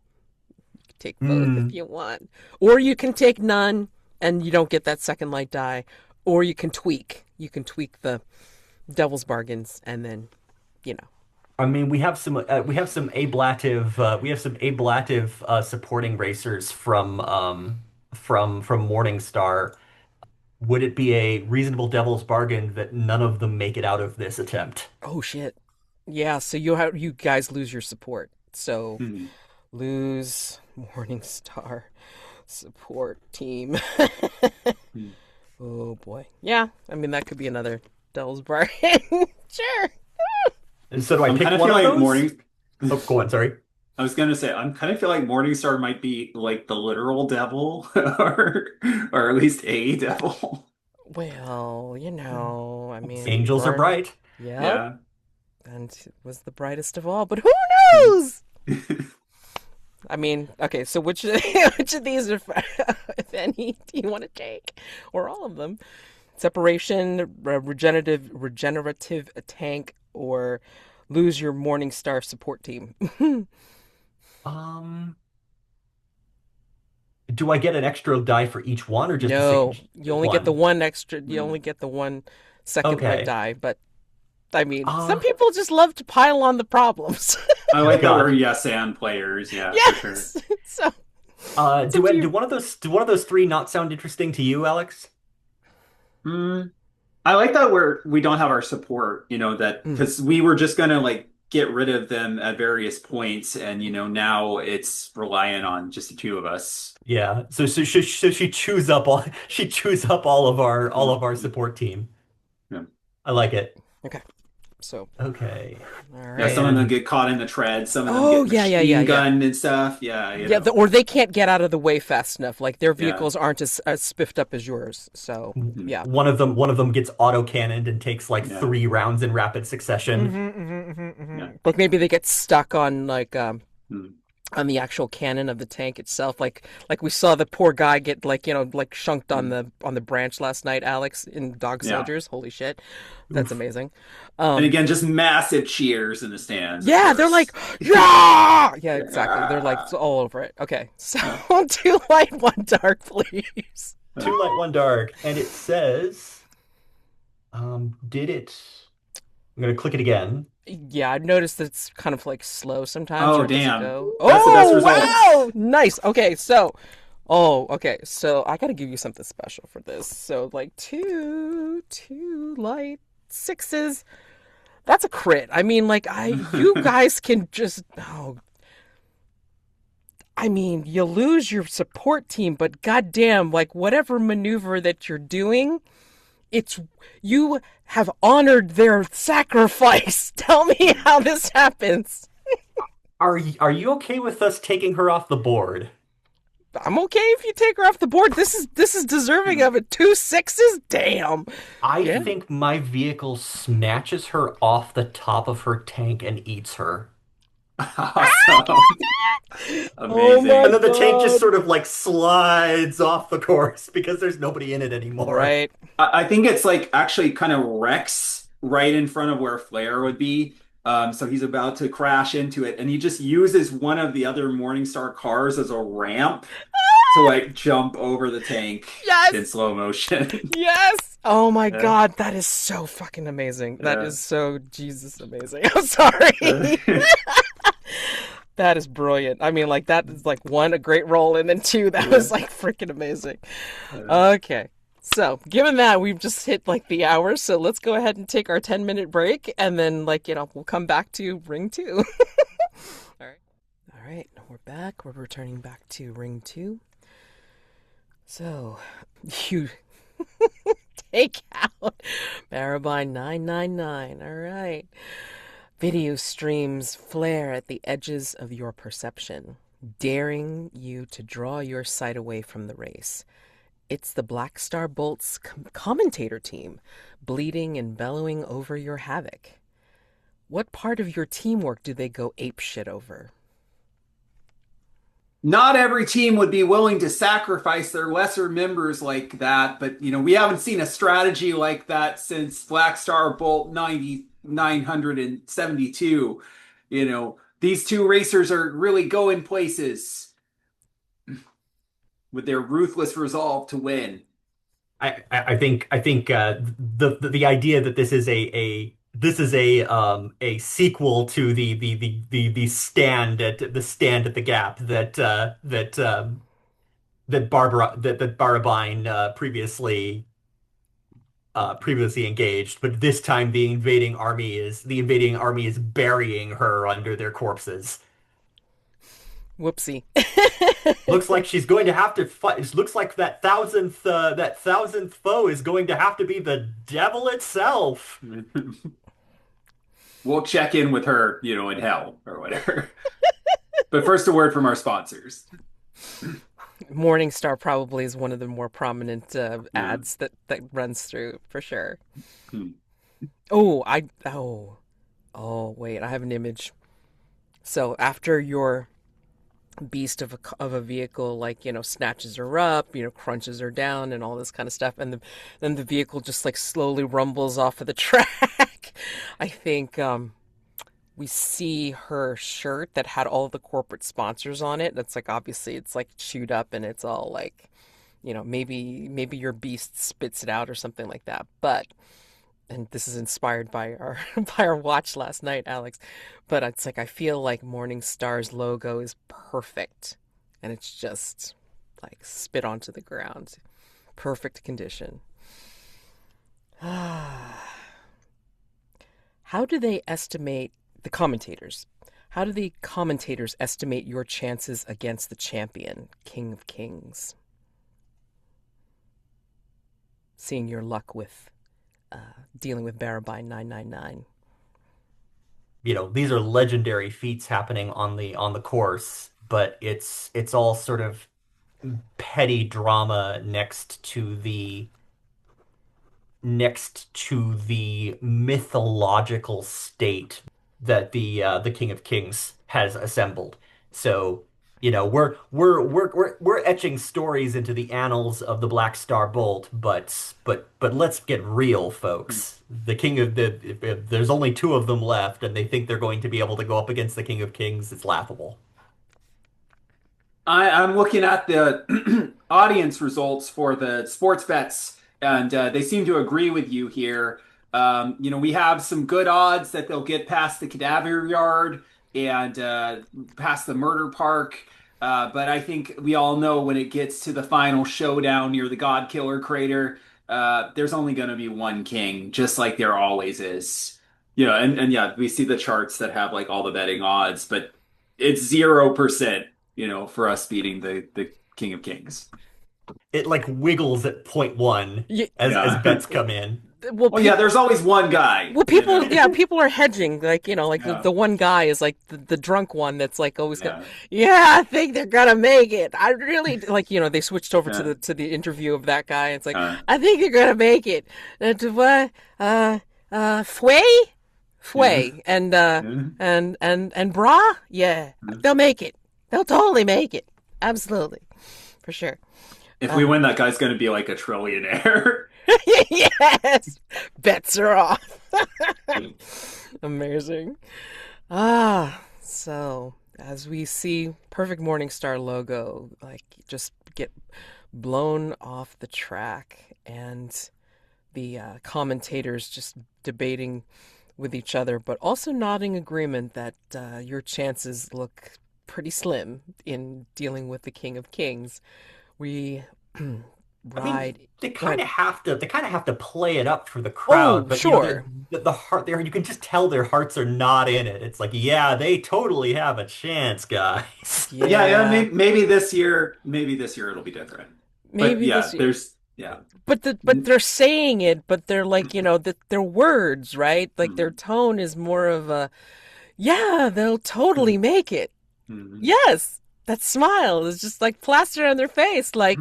take both if Hmm. you want. Or you can take none and you don't get that second light die. Or you can tweak. You can tweak the devil's bargains and then, you know. I mean, we have some ablative supporting racers from Morningstar. Would it be a reasonable devil's bargain that none of them make it out of this attempt? Oh shit. Yeah, so you guys lose your support. So Hmm. lose Morningstar support team. Hmm. Oh boy. Yeah, I mean that could be another devil's bargain. Sure. And so do I I'm pick kind of one of feeling those? Morning. Oh, go on, sorry. I was gonna say I'm kind of feel like Morningstar might be like the literal devil, or at least a devil. Well, I mean, Angels are burn. bright. Yep, Yeah. and it was the brightest of all. But who knows? I mean, okay, so which which of these, if any, do you want to take, or all of them? Separation, regenerative tank, or lose your Morningstar support team. Um, do I get an extra die for each one or just No, you only get the one? one extra. You Hmm. only get the one second light Okay. die. But I mean, some Uh, people just love to pile on the problems. I like that we're God. yes and players. Yeah, for sure. Yes. So it's up Do to do you. one of those three not sound interesting to you, Alex? Hmm. I like that we don't have our support, that Mm. because we were just gonna like get rid of them at various points, and now it's relying on just the two of us. Yeah. So she chews up all of our support team. Yeah, I like it. Okay. So Okay. all yeah. right. Some of them And get caught in the tread, some of them Oh get yeah, yeah, yeah, machine yeah. gunned and stuff. Yeah, Yeah, or they can't get out of the way fast enough. Like their yeah. vehicles aren't as spiffed up as yours. So Hmm. yeah. one of them gets auto cannoned and takes like Yeah, 3 rounds in rapid succession. yeah. Like maybe they get stuck Hmm. on the actual cannon of the tank itself. Like we saw the poor guy get like like shanked on Hmm. the branch last night, Alex, in Dog Yeah. Soldiers. Holy shit, that's Oof. amazing. And Um, again, just massive cheers in the stands, of yeah, they're like, course. yeah, yeah, exactly. They're like Yeah. all over it. Okay, so Yeah. 2 light, 1 dark, please. Two light, one dark, and it says, did it? I'm gonna click it again. Yeah, I've noticed that it's kind of like slow sometimes, or Oh, it doesn't damn. go. That's the best Oh, results. wow! Nice. Okay, so, okay, so I gotta give you something special for this. So, like two light sixes. That's a crit. I mean, like you guys can just. Oh, I mean, you lose your support team, but goddamn, like whatever maneuver that you're doing, it's you have honored their sacrifice. Tell me how this happens. Are you okay with us taking her off the board? I'm okay if you take her off the board. This is deserving of it. 2 6s? Damn. I Yeah. think my vehicle snatches her off the top of her tank and eats her. Awesome. Oh my And then the tank just god. sort of like slides off the course because there's nobody in it anymore. Right. I think it's like actually kind of Rex right in front of where Flair would be. So he's about to crash into it, and he just uses one of the other Morningstar cars as a ramp to like jump over the tank in Yes. slow motion. Yes. Oh my Yeah. god, that is so fucking amazing. That Yeah. is so Jesus amazing. I'm sorry. That is brilliant. I mean, like that is like one, a great roll, and then two, that Yeah. was like freaking amazing. Yeah. Okay. So, given that we've just hit like the hour, so let's go ahead and take our 10-minute break and then we'll come back to ring 2. All right. All right, we're back. We're returning back to ring 2. So, you take out Barabine 999. All right. Video streams flare at the edges of your perception, daring you to draw your sight away from the race. It's the Black Star Bolt's commentator team, bleeding and bellowing over your havoc. What part of your teamwork do they go apeshit over? Not every team would be willing to sacrifice their lesser members like that, but we haven't seen a strategy like that since Black Star Bolt 9972. These two racers are really going places. with their ruthless resolve to win. I think the idea that this is a sequel to the stand at the Gap that Barabine previously engaged, but this time the invading army is burying her under their corpses. Whoopsie. Looks like she's going to have to fight. It looks like that thousandth foe is going to have to be the devil itself. We'll check in with her, in hell or whatever. But first, a word from our sponsors. Morningstar probably is one of the more prominent Yeah. ads that runs through for sure. Hmm. Oh, wait, I have an image. So after your beast of a vehicle, like, snatches her up, crunches her down and all this kind of stuff, and then the vehicle just like slowly rumbles off of the track. I think we see her shirt that had all the corporate sponsors on it. That's like, obviously it's like chewed up and it's all like, maybe your beast spits it out or something like that. But and this is inspired by our by our watch last night, Alex. But it's like I feel like Morningstar's logo is perfect, and it's just like spit onto the ground, perfect condition. How do they estimate the commentators? How do the commentators estimate your chances against the champion, King of Kings? Seeing your luck with dealing with Barabine 999. These are legendary feats happening on the course, but it's all sort of petty drama next to the mythological state that the King of Kings has assembled. So, we're etching stories into the annals of the Black Star Bolt, but let's get real, folks. The King of the if there's only two of them left, and they think they're going to be able to go up against the King of Kings. It's laughable. I'm looking at the audience results for the sports bets, and they seem to agree with you here. We have some good odds that they'll get past the cadaver yard and past the murder park. But I think we all know when it gets to the final showdown near the God Killer crater, there's only going to be one king, just like there always is. And yeah, we see the charts that have like all the betting odds, but it's 0%, for us beating the King of Kings. It like wiggles at point one Yeah, as Yeah. bets come in. well, Well, yeah, there's always one guy, well, people, yeah, people are hedging. Like, like Yeah. the one guy is like the drunk one that's like always going, Yeah. yeah, I think they're gonna make it. I really like, they switched over to Yeah. the interview of that guy. It's like, Uh, I think they're gonna make it. To what? Fway, yeah. and Yeah. and Bra, yeah, they'll make it. They'll totally make it. Absolutely, for sure. If we win, that guy's going to be like a trillionaire. Yes, bets are off. Amazing. So as we see Perfect Morningstar logo, like just get blown off the track, and the commentators just debating with each other, but also nodding agreement that your chances look pretty slim in dealing with the King of Kings. We I mean, ride. they Go ahead. kind of have to. They kind of have to play it up for the Oh, crowd, but sure. the heart there. You can just tell their hearts are not in it. It's like, yeah, they totally have a chance, guys. Yeah, Yeah. maybe this year it'll be different. But Maybe yeah, this year. yeah. But they're saying it, but they're like, their words, right? Like their Mhm. tone is more of a, yeah, they'll totally make it. Mhm. Yes. That smile is just like plastered on their face, like,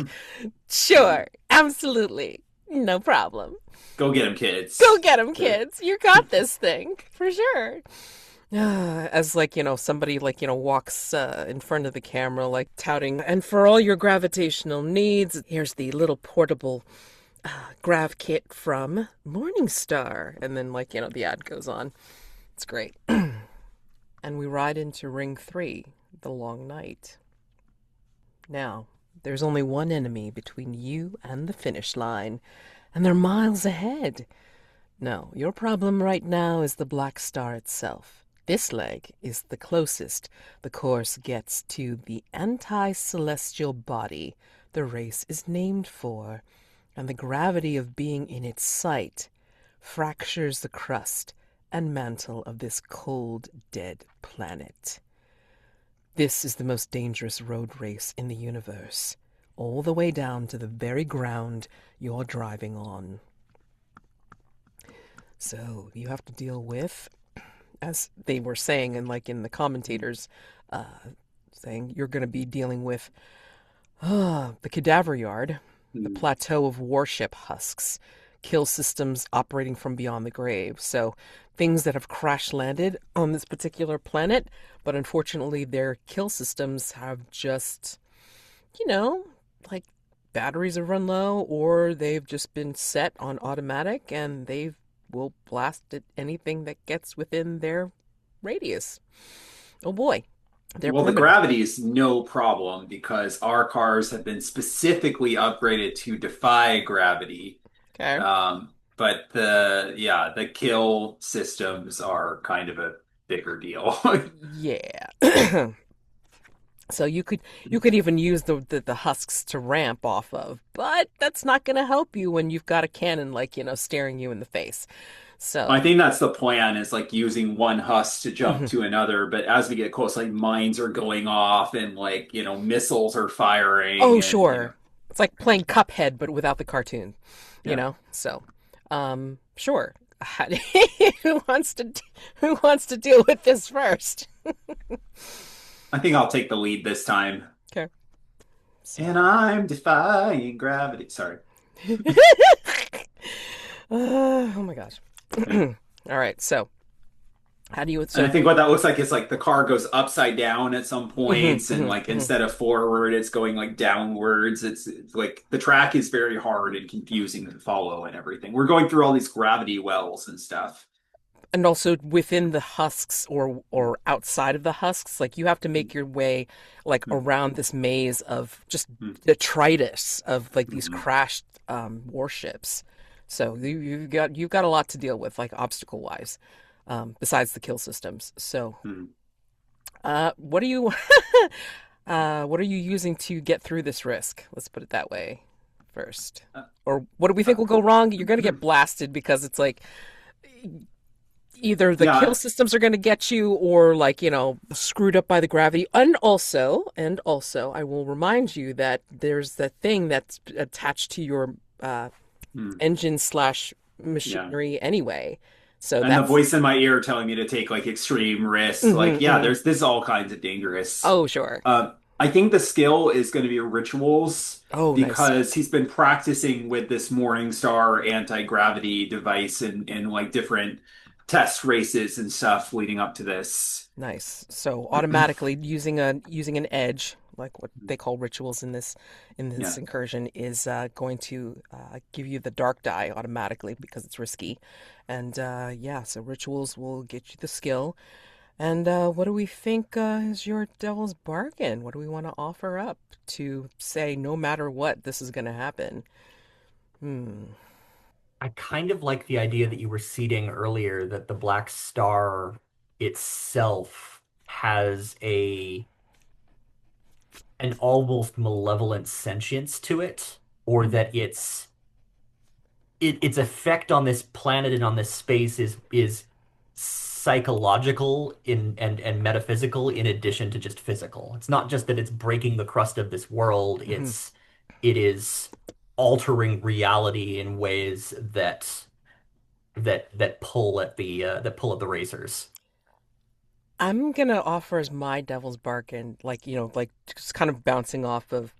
sure, absolutely, no problem. Go get him, kids. Go get them, kids. You got this thing for sure. As like, somebody like, walks in front of the camera, like touting, and for all your gravitational needs, here's the little portable grav kit from Morningstar. And then, like, the ad goes on. It's great. And we ride into Ring 3, the long night. Now, There's only one enemy between you and the finish line, and they're miles ahead. No, your problem right now is the black star itself. This leg is the closest the course gets to the anti-celestial body the race is named for, and the gravity of being in its sight fractures the crust and mantle of this cold, dead planet. This is the most dangerous road race in the universe, all the way down to the very ground you're driving on. So you have to deal with, as they were saying, and like in the commentators saying, you're going to be dealing with the cadaver yard, the plateau of warship husks, kill systems operating from beyond the grave. So things that have crash landed on this particular planet, but unfortunately their kill systems have just, like batteries have run low, or they've just been set on automatic and they will blast at anything that gets within their radius. Oh boy. Well, the gravity is no problem because our cars have been specifically upgraded to defy gravity. Okay. But the kill systems are kind of a bigger deal. Yeah. So you could even use the husks to ramp off of, but that's not going to help you when you've got a cannon staring you in the face. So I think that's the plan, is like using one husk to jump to another, but as we get close, like mines are going off and missiles are firing. Oh, and, sure. It's like playing Cuphead but without the cartoon, So, sure. Who wants to deal with this first? I think I'll take the lead this time. Okay. So. And I'm defying gravity. Sorry. Oh my gosh. All right. So, how do you? And I think what that looks like is like the car goes upside down at some points, and instead of forward, it's going like downwards. It's like the track is very hard and confusing to follow and everything. We're going through all these gravity wells and stuff. And also within the husks or outside of the husks, like you have to make your way like around this maze of just detritus of like these crashed warships. So you've got a lot to deal with, like obstacle wise, besides the kill systems. So, what are you using to get through this risk? Let's put it that way first. Or what do we think will go wrong? You're going to get blasted because it's like either the kill systems are going to get you or screwed up by the gravity. And also, I will remind you that there's the thing that's attached to your engine / machinery anyway. So the voice in my ear telling me to take like extreme risks. There's this all kinds of dangerous. Oh, sure. I think the skill is going to be rituals. Oh, because nice. he's been practicing with this Morningstar anti-gravity device in like different test races and stuff leading up to this. Nice. So automatically using an edge, like what they call rituals in this incursion, is going to give you the dark die automatically because it's risky. And so rituals will get you the skill. And what do we think is your devil's bargain? What do we want to offer up to say no matter what, this is going to happen? I kind of like the idea that you were seeding earlier, that the Black Star itself has an almost malevolent sentience to it, or that its effect on this planet and on this space is psychological and metaphysical in addition to just physical. It's not just that it's breaking the crust of this world, it is altering reality in ways that pull at the racers. I'm gonna offer as my devil's bargain, like just kind of bouncing off of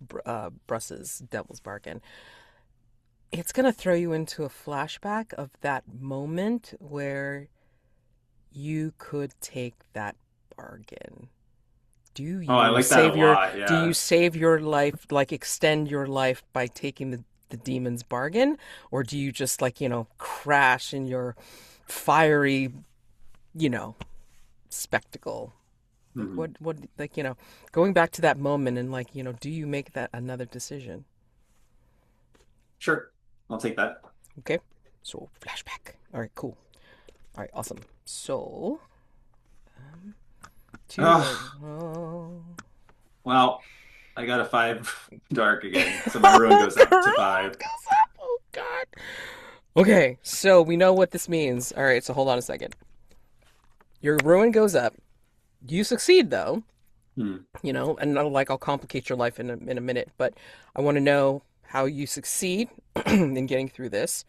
Brussah's devil's bargain. It's gonna throw you into a flashback of that moment where you could take that bargain. Do you I like that a lot, yeah. Do you save your life, like extend your life by taking the demon's bargain? Or do you just crash in your fiery, spectacle? Like Mhm. like, going back to that moment and like, do you make that another decision? Sure. I'll take that. Okay. So flashback. All right, cool. All right, awesome. So, two more. Ugh. Oh. Well, I got a five dark again, so my ruin goes The up to ruin five. goes up. Oh God. Okay, so we know what this means. All right, so hold on a second. Your ruin goes up. You succeed though, Hmm. and like I'll complicate your life in a minute, but I want to know how you succeed in getting through this,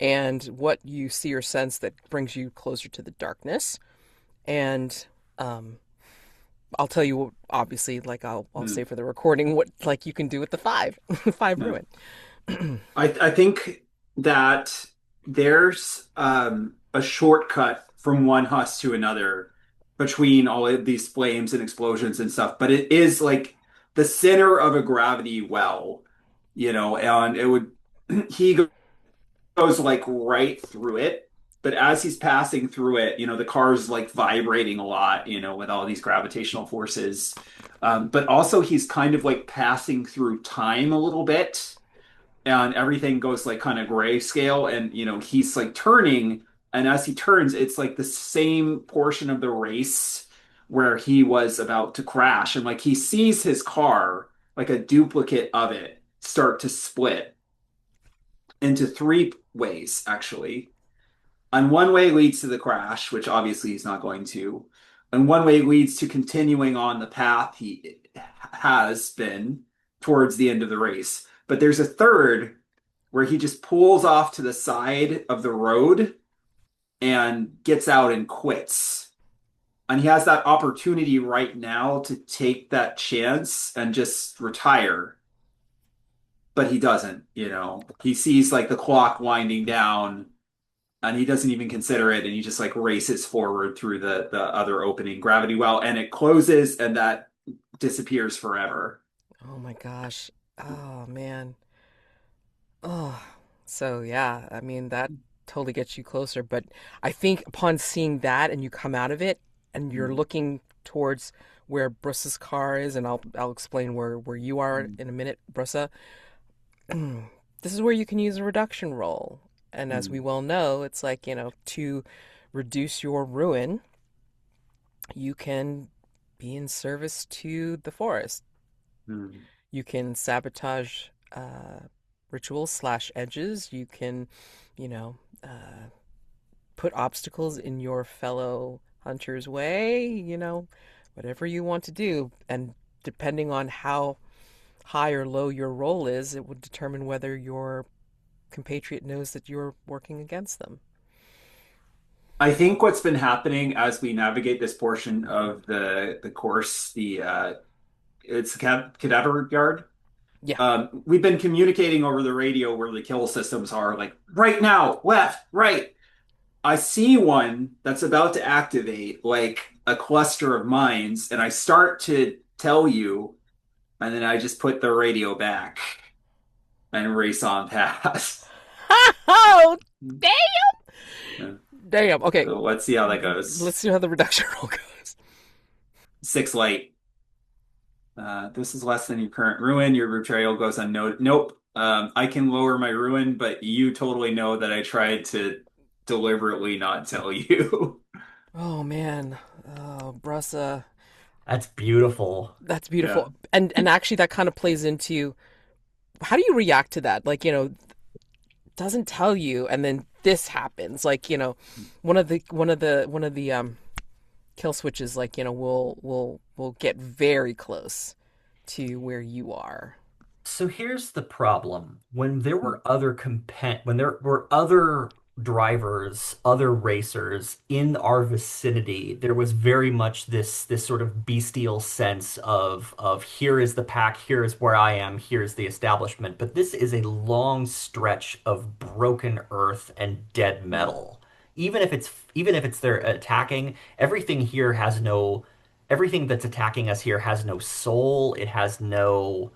and what you see or sense that brings you closer to the darkness. And um, I'll tell you, obviously, like I'll say Hmm. for the recording what like you can do with the five, five Yeah. ruin. I think that there's a shortcut from one husk to another between all of these flames and explosions and stuff, but it is like the center of a gravity well, and it would he goes like right through it. But as he's passing through it, the car's like vibrating a lot, with all these gravitational forces. But also he's kind of like passing through time a little bit, and everything goes like kind of grayscale, and he's like turning, and as he turns, it's like the same portion of the race where he was about to crash, and like he sees his car, like a duplicate of it, start to split into three ways, actually. And one way leads to the crash, which obviously he's not going to. And one way leads to continuing on the path he has been towards the end of the race. But there's a third where he just pulls off to the side of the road and gets out and quits. And he has that opportunity right now to take that chance and just retire, but he doesn't, He sees like the clock winding down, and he doesn't even consider it, and he just like races forward through the other opening gravity well, and it closes, and that disappears forever. Oh my gosh. Oh man. Oh, so yeah, I mean that totally gets you closer, but I think upon seeing that and you come out of it and you're Mm, looking towards where Brussah's car is, and I'll explain where you are mm, in a minute, Brussah. This is where you can use a reduction roll. And as we mm, well know, it's like, to reduce your ruin, you can be in service to the forest. mm. You can sabotage rituals slash edges. You can, you know, put obstacles in your fellow hunter's way, whatever you want to do. And depending on how high or low your roll is, it would determine whether your compatriot knows that you're working against them. I think what's been happening as we navigate this portion of the course, it's the cadaver yard. Yeah. We've been communicating over the radio where the kill systems are, like right now, left, right. I see one that's about to activate like a cluster of mines, and I start to tell you, and then I just put the radio back and race on past. Oh, damn. Damn. Okay. So let's see how that goes. Let's see how the reduction roll goes. Six light. This is less than your current ruin. Your betrayal goes unnoticed. Nope. I can lower my ruin, but you totally know that I tried to deliberately not tell you. Oh man. Oh, Brussa. That's beautiful. That's Yeah. beautiful. And actually that kind of plays into how do you react to that? Like, doesn't tell you and then this happens. Like, one of the kill switches, like, will get very close to where you are. So here's the problem. When there were other drivers, other racers in our vicinity, there was very much this sort of bestial sense of here is the pack, here is where I am, here's the establishment. But this is a long stretch of broken earth and dead metal. Even if it's they're attacking, everything that's attacking us here has no soul. It has no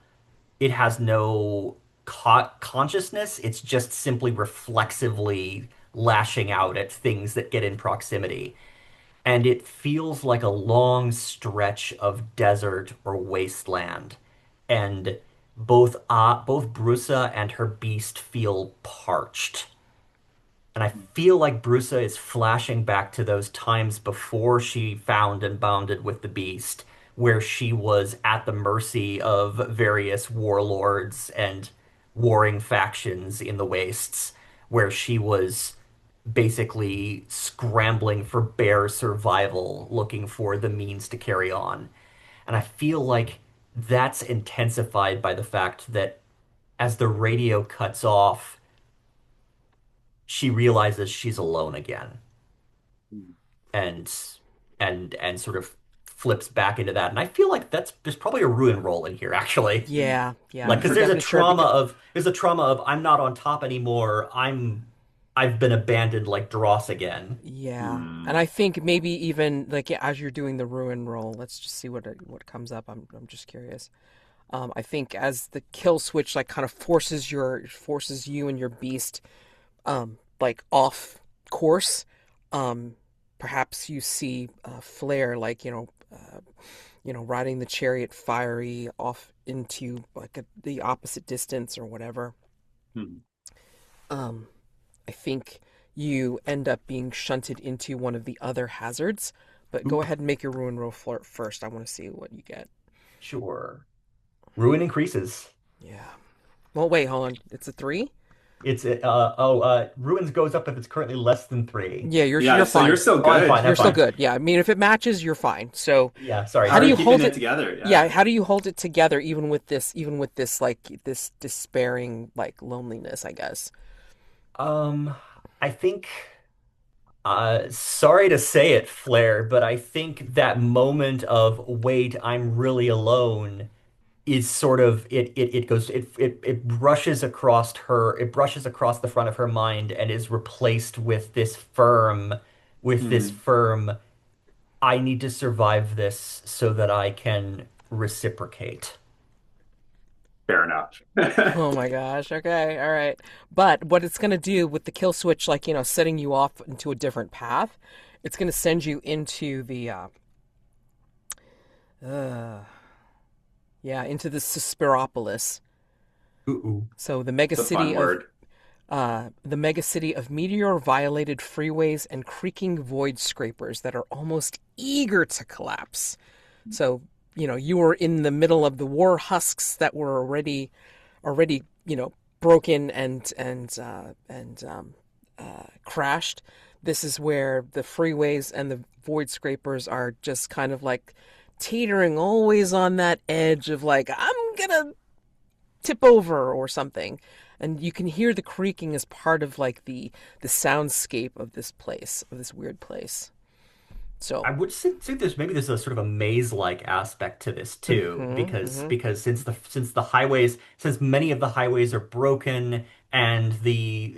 consciousness. It's just simply reflexively lashing out at things that get in proximity. and it feels like a long stretch of desert or wasteland. And both Brussa and her beast feel parched. And I feel like Brussa is flashing back to those times before she found and bonded with the beast, where she was at the mercy of various warlords and warring factions in the wastes, where she was basically scrambling for bare survival, looking for the means to carry on. And I feel like that's intensified by the fact that as the radio cuts off, she realizes she's alone again and and sort of flips back into that. And I feel like there's probably a ruin role in here actually. Yeah, yeah, Like I'm because for definitely sure because there's a trauma of I'm not on top anymore. I've been abandoned like Dross again. yeah, and Hmm. I think maybe even like yeah, as you're doing the ruin roll, let's just see what comes up. I'm just curious. I think as the kill switch like kind of forces you and your beast like off course, um, perhaps you see Flare like riding the chariot fiery off into like the opposite distance or whatever. Hmm. Um, I think you end up being shunted into one of the other hazards, but go Oop, ahead and make your ruin roll for it first. I want to see what you get. sure. Ruin increases. Yeah. Well, wait, hold on. It's a three? It's ruins goes up if it's currently less than three. Yeah, you're Yeah, you're so you're fine. still Oh, I'm fine. good. I'm You're still fine. good. Yeah, I mean, if it matches, you're fine. So, Yeah, sorry. how How do are you you keeping hold it it? together? Yeah, Yeah. how do you hold it together even with this like this despairing like loneliness, I guess. Um, I think. Sorry to say it, Flair, but I think that moment of wait, I'm really alone is sort of it goes it brushes across the front of her mind and is replaced with this Hmm. firm I need to survive this so that I can reciprocate. Fair enough. Oh my gosh. Okay. All right. But what it's going to do with the kill switch, like, setting you off into a different path, it's going to send you into uh, yeah, into the Suspiropolis. Ooh. So It's a fun word. the mega city of meteor violated freeways and creaking void scrapers that are almost eager to collapse. So, you were in the middle of the war husks that were already, broken and crashed. This is where the freeways and the void scrapers are just kind of like teetering always on that edge of like, I'm gonna tip over or something. And you can hear the creaking as part of like the soundscape of this place, of this weird place. I So, would say there's a sort of a maze-like aspect to this too, hmm. because since many of the highways are broken and the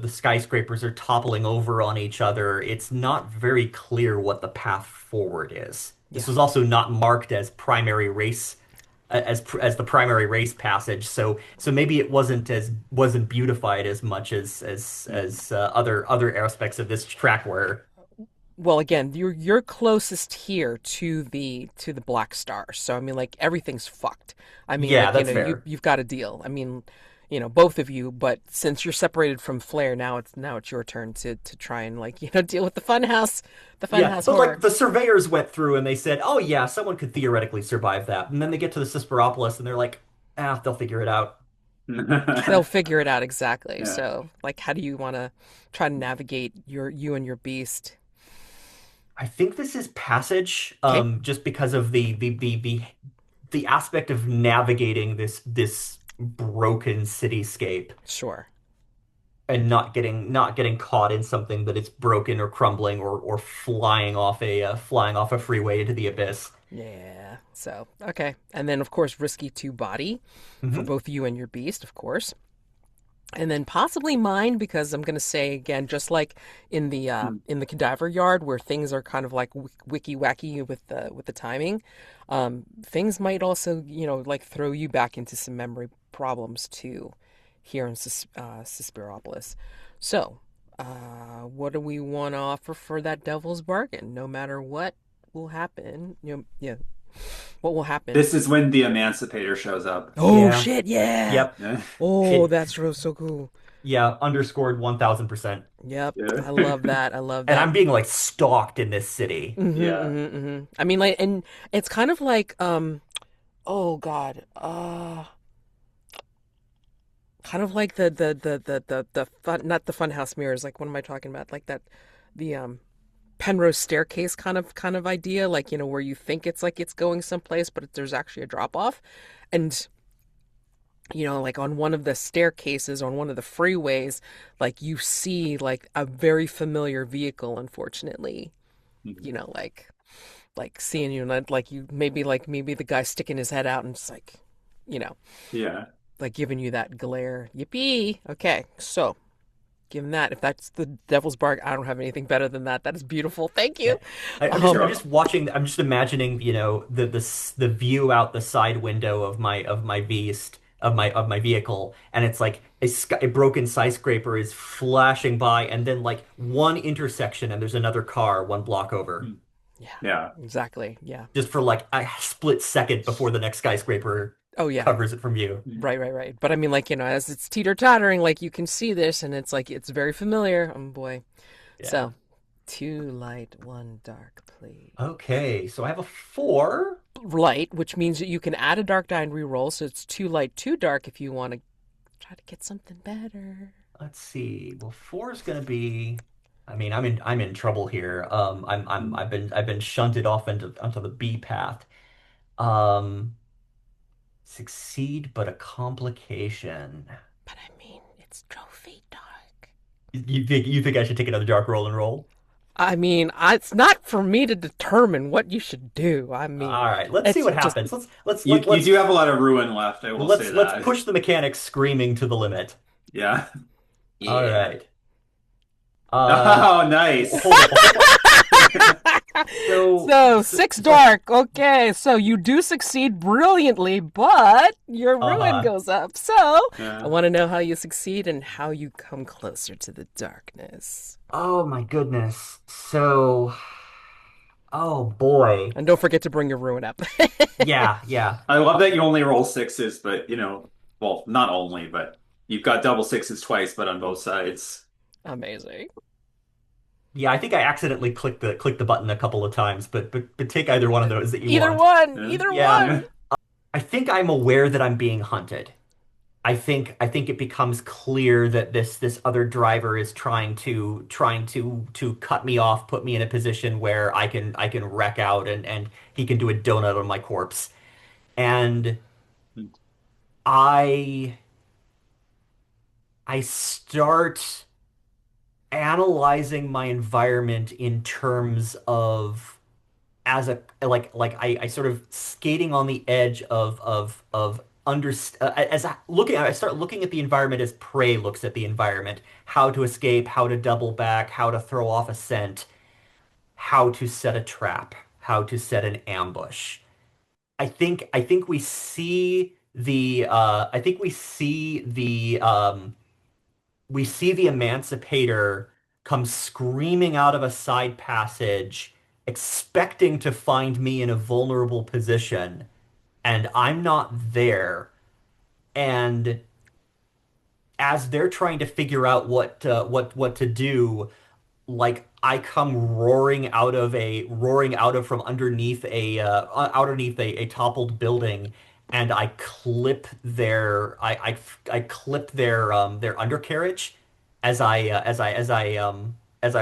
skyscrapers are toppling over on each other, it's not very clear what the path forward is. This Yeah. was also not marked as primary race as the primary race passage, so maybe it wasn't beautified as much as other aspects of this track were. Well, again, you're closest here to the Black Star. So I mean, like everything's fucked. I mean, Yeah, like that's fair. you've got a deal. I mean, both of you. But since you're separated from Flair, now it's your turn to try and like deal with the Yeah, funhouse but like horror. the surveyors went through and they said, "Oh yeah, someone could theoretically survive that." And then they get to the Sispiropolis and they're like, "Ah, they'll figure it out." They'll figure it out exactly. Yeah. So, like, how do you want to try to navigate you and your beast? I think this is passage, Okay, just because of the aspect of navigating this broken cityscape sure. and not getting caught in something that is broken or crumbling or flying off a freeway into the abyss. Yeah. So, okay. And then, of course, risky two body for Hmm. both you and your beast, of course. And then possibly mine because I'm gonna say again, just like in the cadaver yard where things are kind of like wiki wacky with the timing, things might also like throw you back into some memory problems too, here in Suspiropolis. So What do we want to offer for that devil's bargain? No matter what will happen, yeah, what will happen? This is when the Emancipator shows up. Oh Yeah. shit, yeah. Yep. Yeah. Oh, It that's so cool. yeah, underscored 1000%. Yep, Yeah. I love that. I love And that. I'm being like stalked in this city. Yeah. I mean, like, and it's kind of like, oh God, kind of like the fun, not the funhouse mirrors. Like, what am I talking about? Like that, the Penrose staircase kind of idea. Like, where you think it's like it's going someplace, but there's actually a drop off, and like on one of the staircases on one of the freeways, like you see like a very familiar vehicle, unfortunately, Mhm. like seeing you, and like you maybe the guy sticking his head out and just like, you know, Yeah. like giving you that glare. Yippee. Okay, so given that, if that's the devil's bark, I don't have anything better than that. That is beautiful. Thank Yeah. you. I'm Um, just watching. I'm just imagining, the view out the side window of my beast of my vehicle, and it's like a broken skyscraper is flashing by, and then like one intersection, and there's another car 1 block over, Mm. yeah, Yeah. exactly. Yeah. just for like a split second before the next skyscraper Oh yeah. covers it from view. Mm. Right. But I mean, like, as it's teeter-tottering, like you can see this and it's like it's very familiar. Oh boy. Yeah. So, two light, one dark, please. Okay, so I have a 4. Light, which means that you can add a dark die and re-roll, so it's two light, two dark if you want to try to get something better. Let's see. Well, 4 is gonna be. I mean, I'm in trouble here. Mm. I've been shunted off onto the B path. Um, Succeed, but a complication. But I mean, it's trophy dark. You think I should take another dark roll and roll? I mean, it's not for me to determine what you should do. I mean, All right, let's see it's what just happens. Let's let's You let, you let's do have a lot of ruin left, I will say let's that. push the mechanics screaming to the limit. Yeah. All Yeah. right. Uh, Oh, nice. hold on. So, so so, six so dark. Okay, so you do succeed brilliantly, but your ruin uh-huh. goes up. So I Yeah. want to know how you succeed and how you come closer to the darkness. Oh my goodness. Oh boy. And don't forget to bring your ruin up. Yeah, yeah. I love that you only roll sixes, but well, not only, but you've got double sixes twice, but on both sides. Amazing. Yeah, I think I accidentally clicked the button a couple of times, but take either one of those that you Either want. one, Yeah. either Yeah. Yeah. one. I think I'm aware that I'm being hunted. I think it becomes clear that this other driver is trying to cut me off, put me in a position where I can wreck out, and he can do a donut on my corpse. And I I start analyzing my environment in terms of as a like I sort of skating on the edge of under as I start looking at the environment as prey looks at the environment, how to escape, how to double back, how to throw off a scent, how to set a trap, how to set an ambush. I think we see the Emancipator come screaming out of a side passage, expecting to find me in a vulnerable position, and I'm not there. And as they're trying to figure out what to do, like I come roaring out of from underneath a toppled building, and I clip their undercarriage as I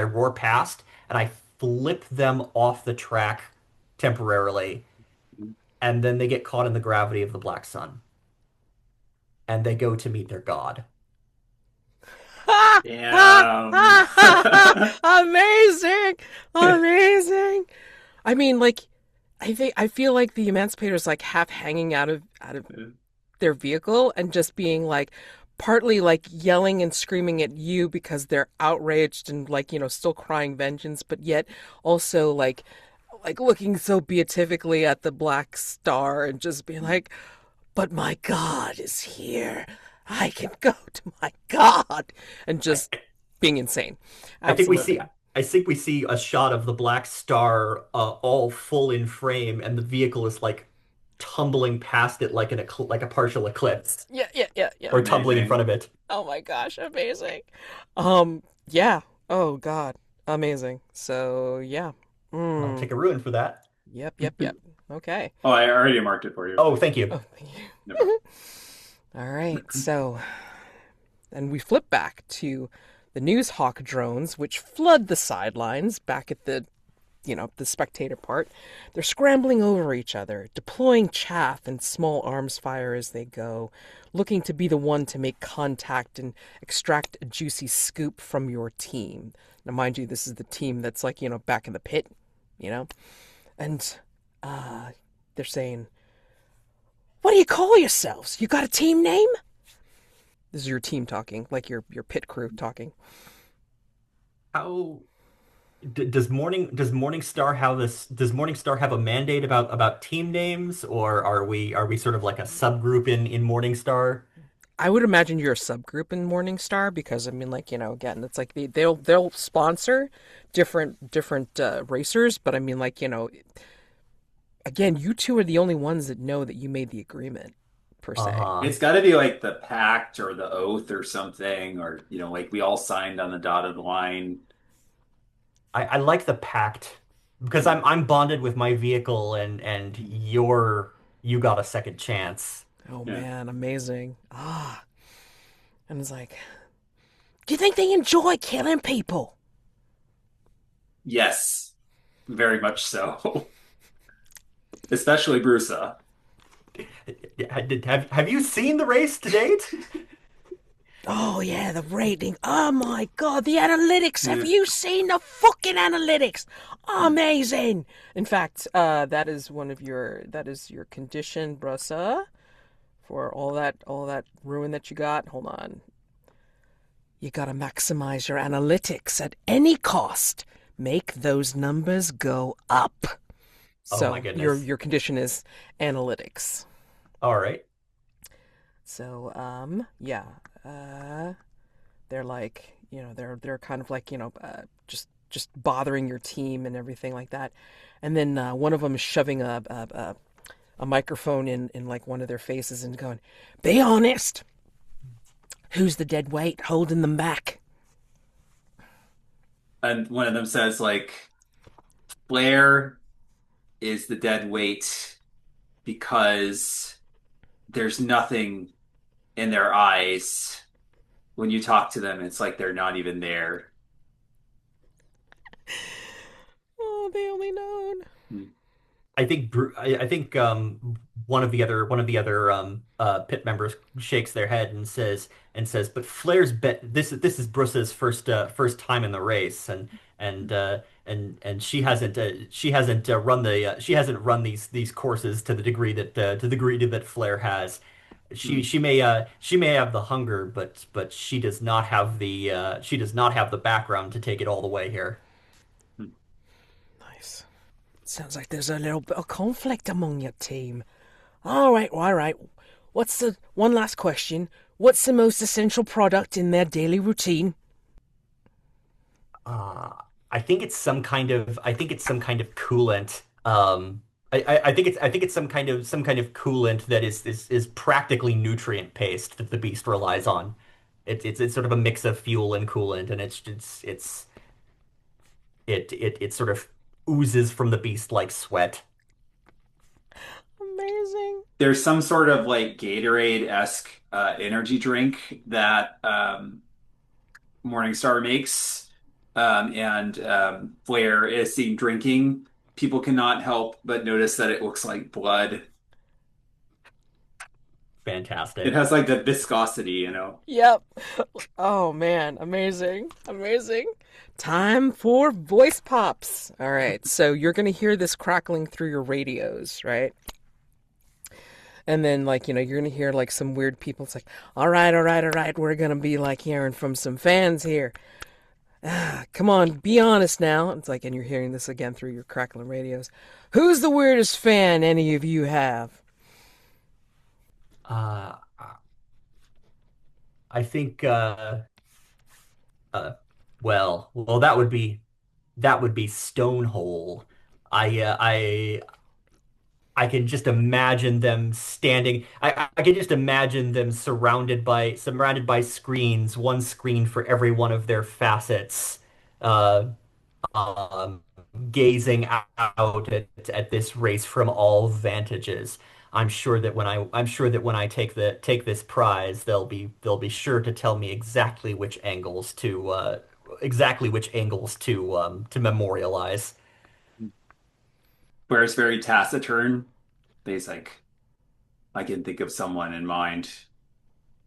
roar past, and I flip them off the track temporarily, and then they get caught in the gravity of the Black Sun, and they go to meet their god. Damn. Amazing. Amazing. I mean, like, I feel like the Emancipator's like half hanging out of their vehicle and just being like partly like yelling and screaming at you because they're outraged and like, still crying vengeance, but yet also like looking so beatifically at the Black Star and just being like, but my God is here. I can go to my God. And just being insane. I think we see Absolutely. I think we see a shot of the Black Star all full in frame, and the vehicle is like tumbling past it like like a partial eclipse, Yeah, yeah, yeah, yeah. or tumbling in front Amazing. of it. Oh my gosh, amazing. Yeah. Oh God, amazing. So yeah. I'll Mm. take a ruin for that. Yep, yep, yep. Okay. Oh, I already marked it for you. Oh, thank you. Oh, thank No problem. you. All right. So, and we flip back to the news hawk drones, which flood the sidelines back at the spectator part. They're scrambling over each other, deploying chaff and small arms fire as they go, looking to be the one to make contact and extract a juicy scoop from your team. Now, mind you, this is the team that's like, back in the pit, you know? And uh, they're saying, "What do you call yourselves? You got a team name?" This is your team talking, like your pit crew talking. How does Morningstar have this? Does Morningstar have a mandate about team names, or are we sort of like a subgroup in Morningstar? I would imagine you're a subgroup in Morningstar because I mean, like again, it's like they'll sponsor different racers, but I mean, like again, you two are the only ones that know that you made the agreement per se. Uh-huh. It's got to be like the pact or the oath or something, or like we all signed on the dotted line. I like the pact because Hmm. I'm bonded with my vehicle, and you got a second chance. Oh Yeah. man, amazing! And it's like, do you think they enjoy killing people? Yes, very much so. Especially Brussah. Have you seen the race to date? Oh yeah, the rating. Oh my god, the analytics. Have Yeah. you seen the fucking analytics? Amazing. In fact, that is your condition, Brussah, for all that ruin that you got. Hold on. You gotta maximize your analytics at any cost. Make those numbers go up. Oh my So your goodness. your condition is analytics. All right. So yeah. They're like they're kind of like just bothering your team and everything like that, and then one of them is shoving a microphone in like one of their faces and going, "Be honest, who's the dead weight holding them back?" And one of them says like Blair is the dead weight because there's nothing in their eyes when you talk to them. It's like they're not even there. Oh, they only known. Hmm. I think one of the other pit members shakes their head and says, but Flair's bet this is Bruss's first time in the race, and she hasn't run she hasn't run these courses to the degree that Flair has. Hmm. She may have the hunger, but she does not have the background to take it all the way here. Hmm. Nice. Sounds like there's a little bit of conflict among your team. All right, all right. What's the one last question? What's the most essential product in their daily routine? Uh, I think it's some kind of coolant. I think it's some kind of coolant that is practically nutrient paste that the beast relies on. It's sort of a mix of fuel and coolant, and it sort of oozes from the beast like sweat. Amazing. There's some sort of like Gatorade-esque energy drink that Morningstar makes, and Flair is seen drinking. People cannot help but notice that it looks like blood. It Fantastic. has like the viscosity. Yep. Oh man, amazing. Amazing. Time for voice pops. All right. So you're going to hear this crackling through your radios, right? And then like, you're going to hear like some weird people. It's like, "All right, all right, all right. We're going to be like hearing from some fans here. Come on, be honest now." It's like, and you're hearing this again through your crackling radios. "Who's the weirdest fan any of you have?" Uh, I think Well, that would be Stonehole. I can just imagine them standing. I can just imagine them surrounded by screens, one screen for every one of their facets, uh, um, gazing out at this race from all vantages. I'm sure that when I take this prize, they'll be sure to tell me exactly which angles to memorialize. Where's very taciturn. He's like, I can think of someone in mind.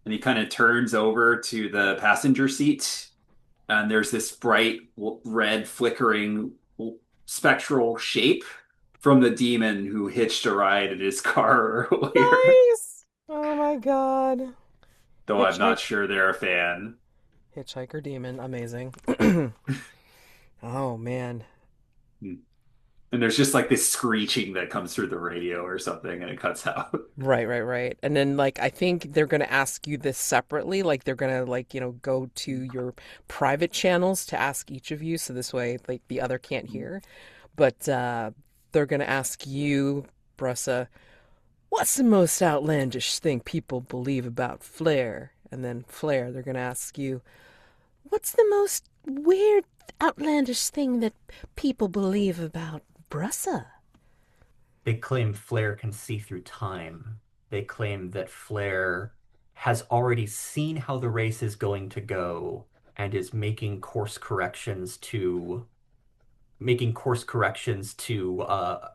And he kind of turns over to the passenger seat, and there's this bright red flickering spectral shape from the demon who hitched a ride in his car earlier. Nice. Oh my God. Though I'm not Hitchhike, sure they're a fan. hitchhiker demon, amazing. Oh man. And there's just like this screeching that comes through the radio or something, and it cuts out. Right, right, right. And then like I think they're gonna ask you this separately. Like they're gonna like, go to your private channels to ask each of you so this way like the other can't hear. But they're gonna ask you, Brussa, what's the most outlandish thing people believe about Flair? And then Flair, they're gonna ask you, what's the most weird, outlandish thing that people believe about Brussa? They claim Flair can see through time. They claim that Flair has already seen how the race is going to go and is making course corrections to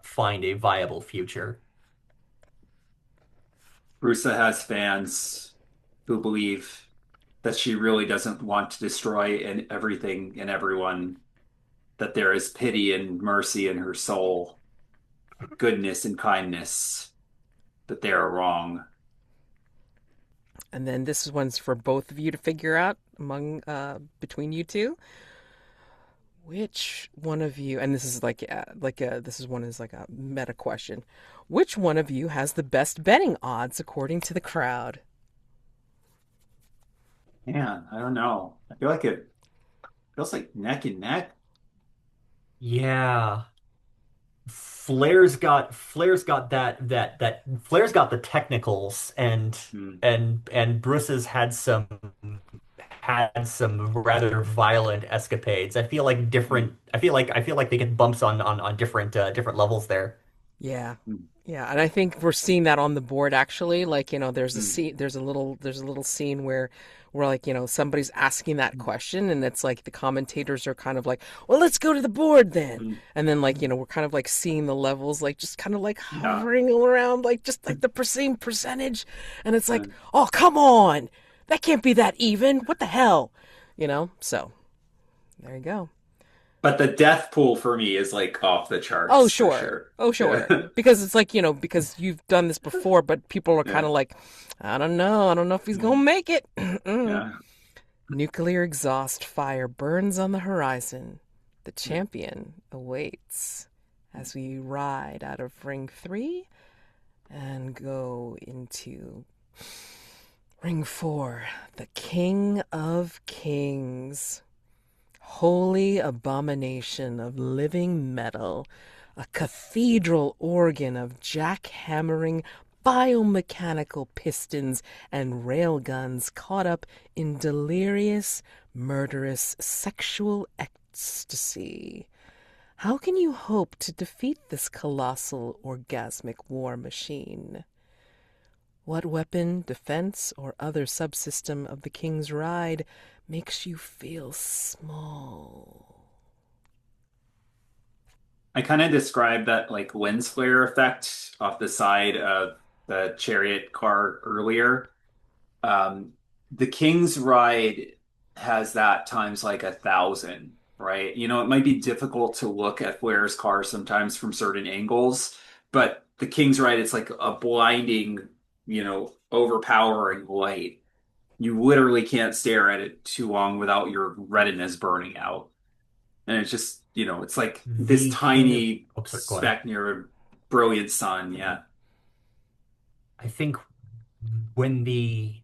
find a viable future. Brusa has fans who believe that she really doesn't want to destroy everything and everyone, that there is pity and mercy in her soul, goodness and kindness, that they are wrong. And then this one's for both of you to figure out between you two. Which one of you, and this is this is one is like a meta question. Which one of you has the best betting odds according to the crowd? Man, I don't know. I feel like it feels like neck and neck. Yeah. Flair's got the technicals Hmm. and Bruce's had some rather violent escapades. Hmm. I feel like they get bumps on different levels there. Yeah. Hmm. Yeah, and I think we're seeing that on the board actually. Like, there's a Hmm. scene, there's a little scene where like, somebody's asking that question and it's like the commentators are kind of like, "Well, let's go to the board then." Hmm. And then like, we're kind of like seeing the levels like just kind of like Yeah. hovering around like just like the same percentage and it's like, Hmm. "Oh, come on. That can't be that even. What the hell?" So, there you go. But the death pool for me is like off the Oh, charts for sure. sure. Oh, sure. Yeah. Because it's like, because you've done this before, but people are kind Yeah. of like, I don't know. I don't know if he's going to make it. Yeah. Nuclear exhaust fire burns on the horizon. The champion awaits as we ride out of ring 3 and go into ring 4, the King of Kings. Holy abomination of living metal, a cathedral organ of jackhammering biomechanical pistons and railguns caught up in delirious, murderous sexual ecstasy. How can you hope to defeat this colossal orgasmic war machine? What weapon, defense, or other subsystem of the King's Ride makes you feel small? I kind of described that like lens flare effect off the side of the chariot car earlier. Um, the King's Ride has that times like 1,000, right? It might be difficult to look at Flair's car sometimes from certain angles, but the King's Ride, it's like a blinding, overpowering light. You literally can't stare at it too long without your retinas burning out. And it's just, it's like this The King of tiny Oh, sorry, go on. speck near a brilliant sun. Yeah. I think when the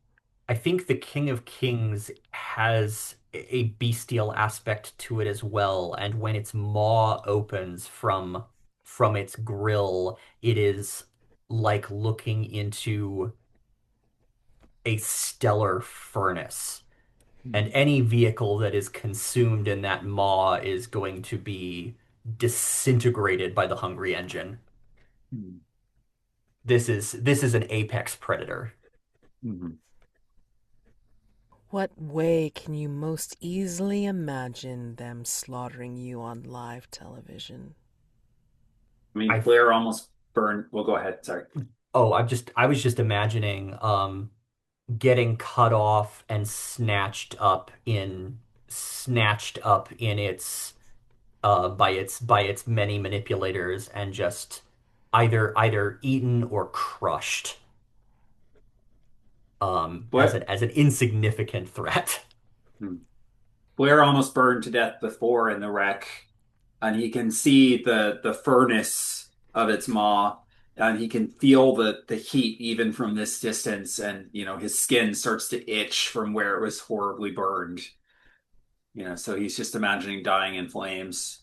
I think the King of Kings has a bestial aspect to it as well, and when its maw opens from its grill, it is like looking into a stellar furnace. And Hmm. any vehicle that is consumed in that maw is going to be disintegrated by the hungry engine. Hmm. This is an apex predator. Hmm. What way can you most easily imagine them slaughtering you on live television? I mean, I Blair almost burned. Well, go ahead. Sorry. I was just imagining getting cut off and snatched up in its by its many manipulators and just either eaten or crushed as What? an insignificant threat. Hmm. Blair almost burned to death before in the wreck, and he can see the furnace of its maw, and he can feel the heat even from this distance, and his skin starts to itch from where it was horribly burned. So he's just imagining dying in flames.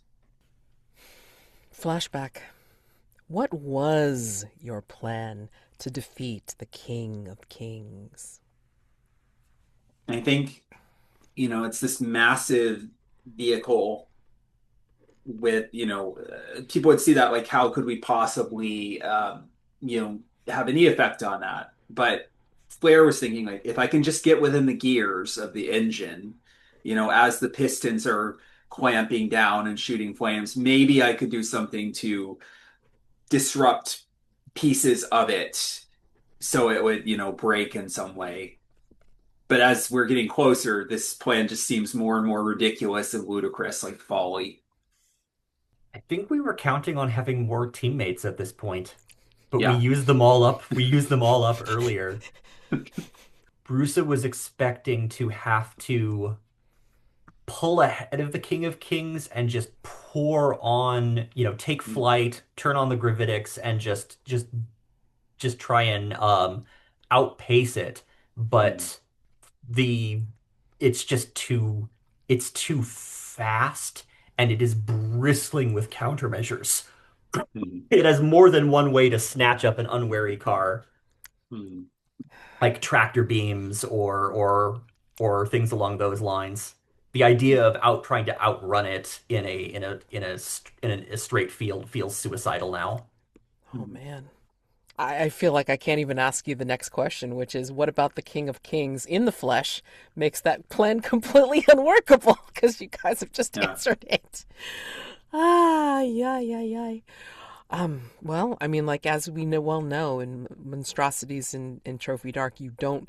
Flashback. What was your plan to defeat the King of Kings? And I think, it's this massive vehicle with, people would see that like, how could we possibly, have any effect on that? But Flair was thinking like, if I can just get within the gears of the engine, as the pistons are clamping down and shooting flames, maybe I could do something to disrupt pieces of it so it would, break in some way. But as we're getting closer, this plan just seems more and more ridiculous and ludicrous, like folly. I think we were counting on having more teammates at this point, but we Yeah. used them all up. We used them all up earlier. Brussa was expecting to have to pull ahead of the King of Kings and just pour on, take flight, turn on the gravitics, and just try and outpace it. Mm, But the it's just it's too fast and it is bristling with countermeasures. mm, It has more than one way to snatch up an unwary car, mm, like tractor beams or things along those lines. The idea of out trying to outrun it in a straight field feels suicidal now. Oh mm, man. I feel like I can't even ask you the next question, which is what about the King of Kings in the flesh makes that plan completely unworkable? Because you guys have just yeah. answered it. Ah, yeah, yeah, yeah. Well, I mean, like as we know, well know in monstrosities in Trophy Dark, you don't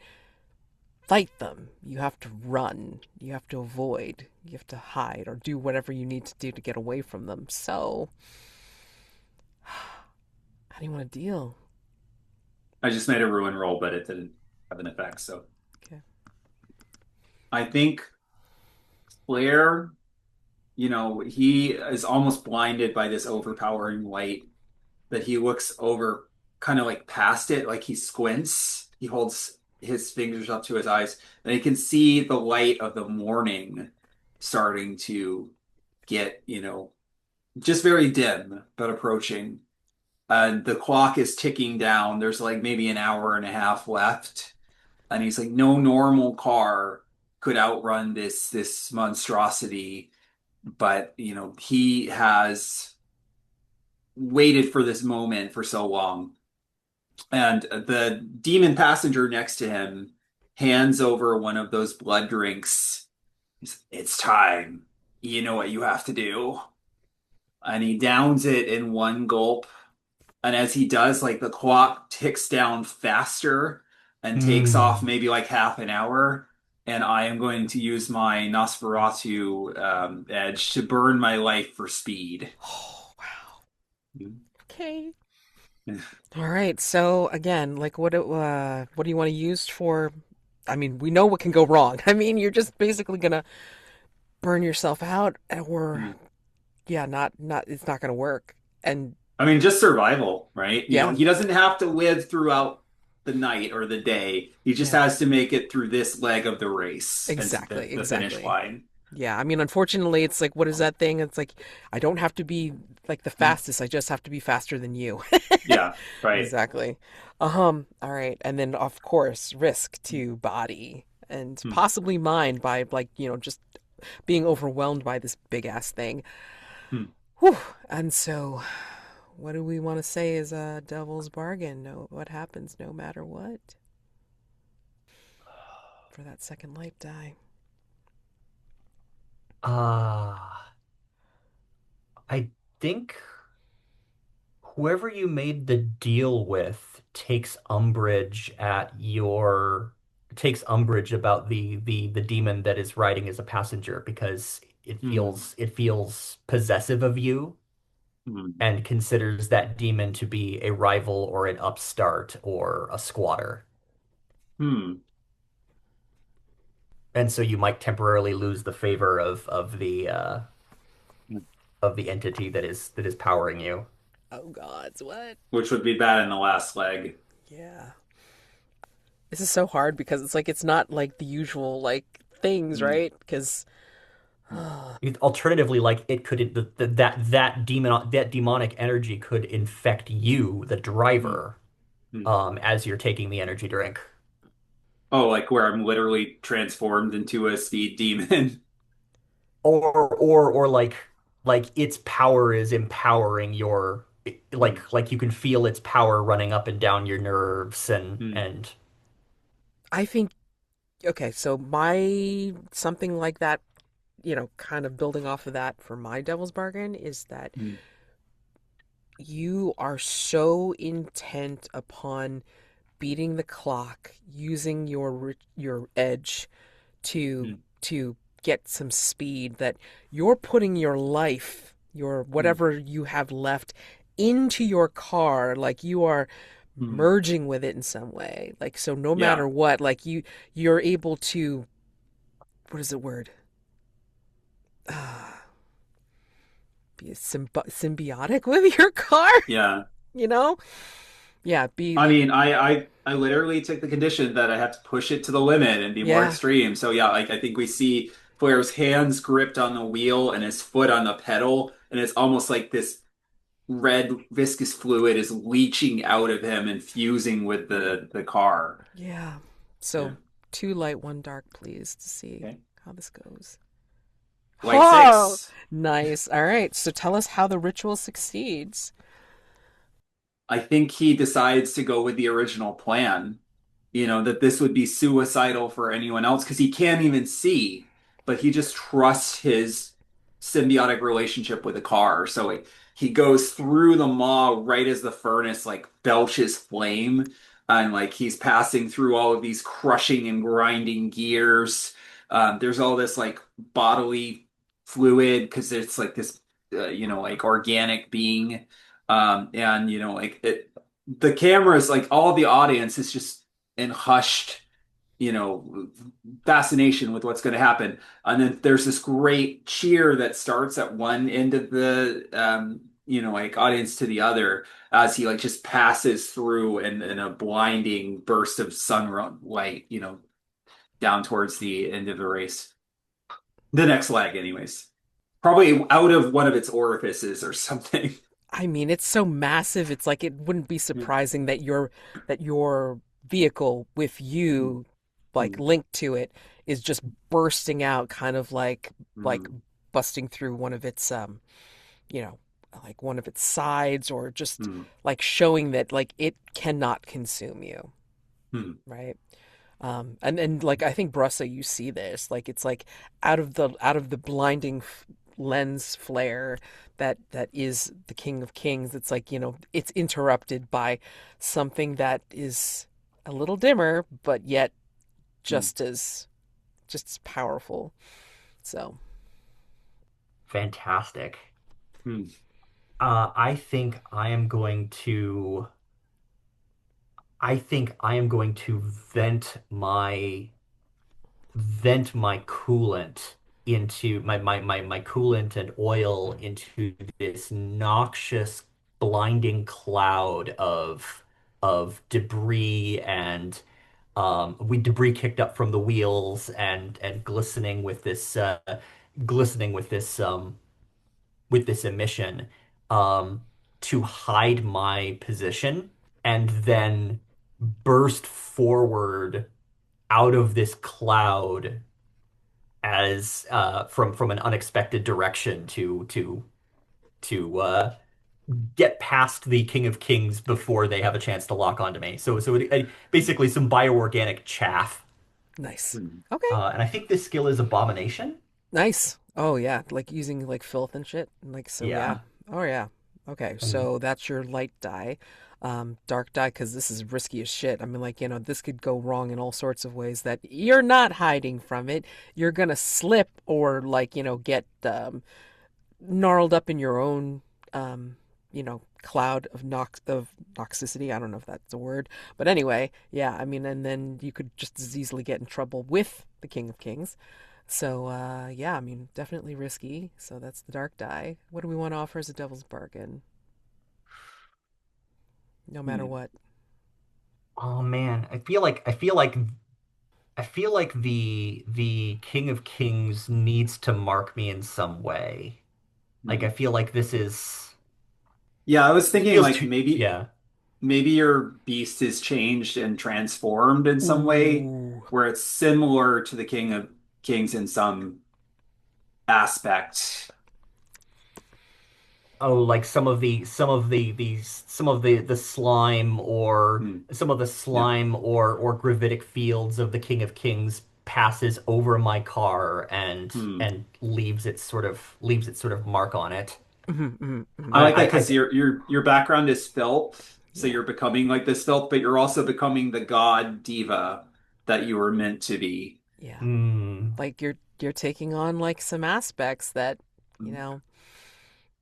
fight them. You have to run. You have to avoid. You have to hide or do whatever you need to do to get away from them. So, how do you want to deal? I just made a ruin roll, but it didn't have an effect. So Okay. I think Blair, he is almost blinded by this overpowering light that he looks over kind of like past it, like he squints. He holds his fingers up to his eyes, and he can see the light of the morning starting to get, just very dim, but approaching. And the clock is ticking down. There's like maybe an hour and a half left. And he's like, no normal car could outrun this monstrosity. But, he has waited for this moment for so long. And the demon passenger next to him hands over one of those blood drinks. It's time. You know what you have to do. And he downs it in one gulp. And as he does, like the clock ticks down faster and takes off Hmm. maybe like half an hour. And I am going to use my Nosferatu edge to burn my life for speed. Oh, wow. Okay. All right. So again, like what do you want to use for I mean, we know what can go wrong. I mean, you're just basically going to burn yourself out or yeah, not it's not going to work. And I mean, just survival, right? yeah. He doesn't have to live throughout. the night or the day. He just Yeah. has to make it through this leg of the race and to Exactly, the finish exactly. line. Yeah, I mean, unfortunately, it's like, what is that thing? It's like, I don't have to be like the fastest. I just have to be faster than you. Yeah, right. Exactly. All right. And then, of course, risk to body and Hmm. possibly mind by, like, just being overwhelmed by this big ass thing. Hmm. Whew. And so, what do we want to say is a devil's bargain? No, what happens no matter what for that second life die? Uh, I think whoever you made the deal with takes umbrage about the demon that is riding as a passenger because Hmm. it feels possessive of you Hmm. and considers that demon to be a rival or an upstart or a squatter. Hmm. And so you might temporarily lose the favor of the entity that is powering you. Oh, gods, what? Which would be bad in the last leg. Yeah. This is so hard because it's like it's not like the usual like things, Hmm. right? Because Alternatively, like it could that demonic energy could infect you, the Hmm. driver, Hmm. as you're taking the energy drink. Oh, like where I'm literally transformed into a speed demon. Or like its power is empowering your Hmm. like you can feel its power running up and down your nerves Hmm. and I think okay, so my something like that, kind of building off of that for my devil's bargain is that Hmm. you are so intent upon beating the clock, using your edge to Hmm. to get some speed that you're putting your life, your Hmm. whatever you have left into your car, like you are Hmm. merging with it in some way. Like so no matter Yeah. what, like you're able to what is the word? Be symbiotic with your car, Yeah. you know? Yeah, be I like mean, I literally took the condition that I have to push it to the limit and be more yeah. extreme. So yeah, like I think we see Flair's hands gripped on the wheel and his foot on the pedal, and it's almost like this red viscous fluid is leaching out of him and fusing with the car. Yeah. Yeah. So, two light, one dark, please, to see Okay. how this goes. Light Oh, six. nice. All right. So, tell us how the ritual succeeds. I think he decides to go with the original plan, that this would be suicidal for anyone else because he can't even see, but he just trusts his symbiotic relationship with the car. So he goes through the maw right as the furnace like belches flame, and like he's passing through all of these crushing and grinding gears. There's all this like bodily fluid because it's like this, like organic being. And like the cameras, like all the audience is just in hushed, you know, fascination with what's going to happen. And then there's this great cheer that starts at one end of the, like audience to the other as he like just passes through in a blinding burst of sunlight, down towards the end of the race. The next leg, anyways. Probably out of one of its orifices or something. I mean, it's so massive. It's like it wouldn't be Yeah. surprising that your vehicle with Mm, you like mm, linked to it is just bursting out kind of like mm, busting through one of its you know, like one of its sides or just mm, like showing that like it cannot consume you, mm, right? And like I think Brussah, you see this, like it's like out of the blinding lens flare that is the King of Kings. It's like it's interrupted by something that is a little dimmer, but yet mm, just as powerful. So fantastic. mm. I think I am going to vent my coolant into my coolant and oil into this noxious, blinding cloud of of debris and we debris kicked up from the wheels and glistening with this emission um, to hide my position and then burst forward out of this cloud as from an unexpected direction to get past the King of Kings before they have a chance to lock onto me. Basically some bioorganic chaff. Nice. Hmm. Okay. And I think this skill is Abomination. Nice. Oh yeah, like using like filth and shit. Like so yeah. Yeah. Oh yeah. Okay, And so that's your light die. Dark die, because this is risky as shit. I mean, like, this could go wrong in all sorts of ways that you're not hiding from it. You're gonna slip or like, get gnarled up in your own cloud of noxicity. I don't know if that's a word. But anyway, yeah, I mean, and then you could just as easily get in trouble with the King of Kings. So, yeah, I mean, definitely risky. So that's the dark die. What do we want to offer as a devil's bargain? No matter Hmm. what. oh man, I feel like the King of Kings needs to mark me in some way. Like I Hmm. feel like this is Yeah, I was thinking feels like too yeah. maybe your beast is changed and transformed in some way Ooh. where it's similar to the King of Kings in some aspect. Oh, like some of the slime or Hmm. some of the Yeah. slime or gravitic fields of the King of Kings passes over my car Hmm. and leaves its sort of mark on it. Mhm, mhm, I mhm. like that I because your background is filth, so Yeah. you're becoming like this filth, but you're also becoming the god diva that you were meant to be. Yeah. mm, Like you're taking on like some aspects that, you Hmm. know,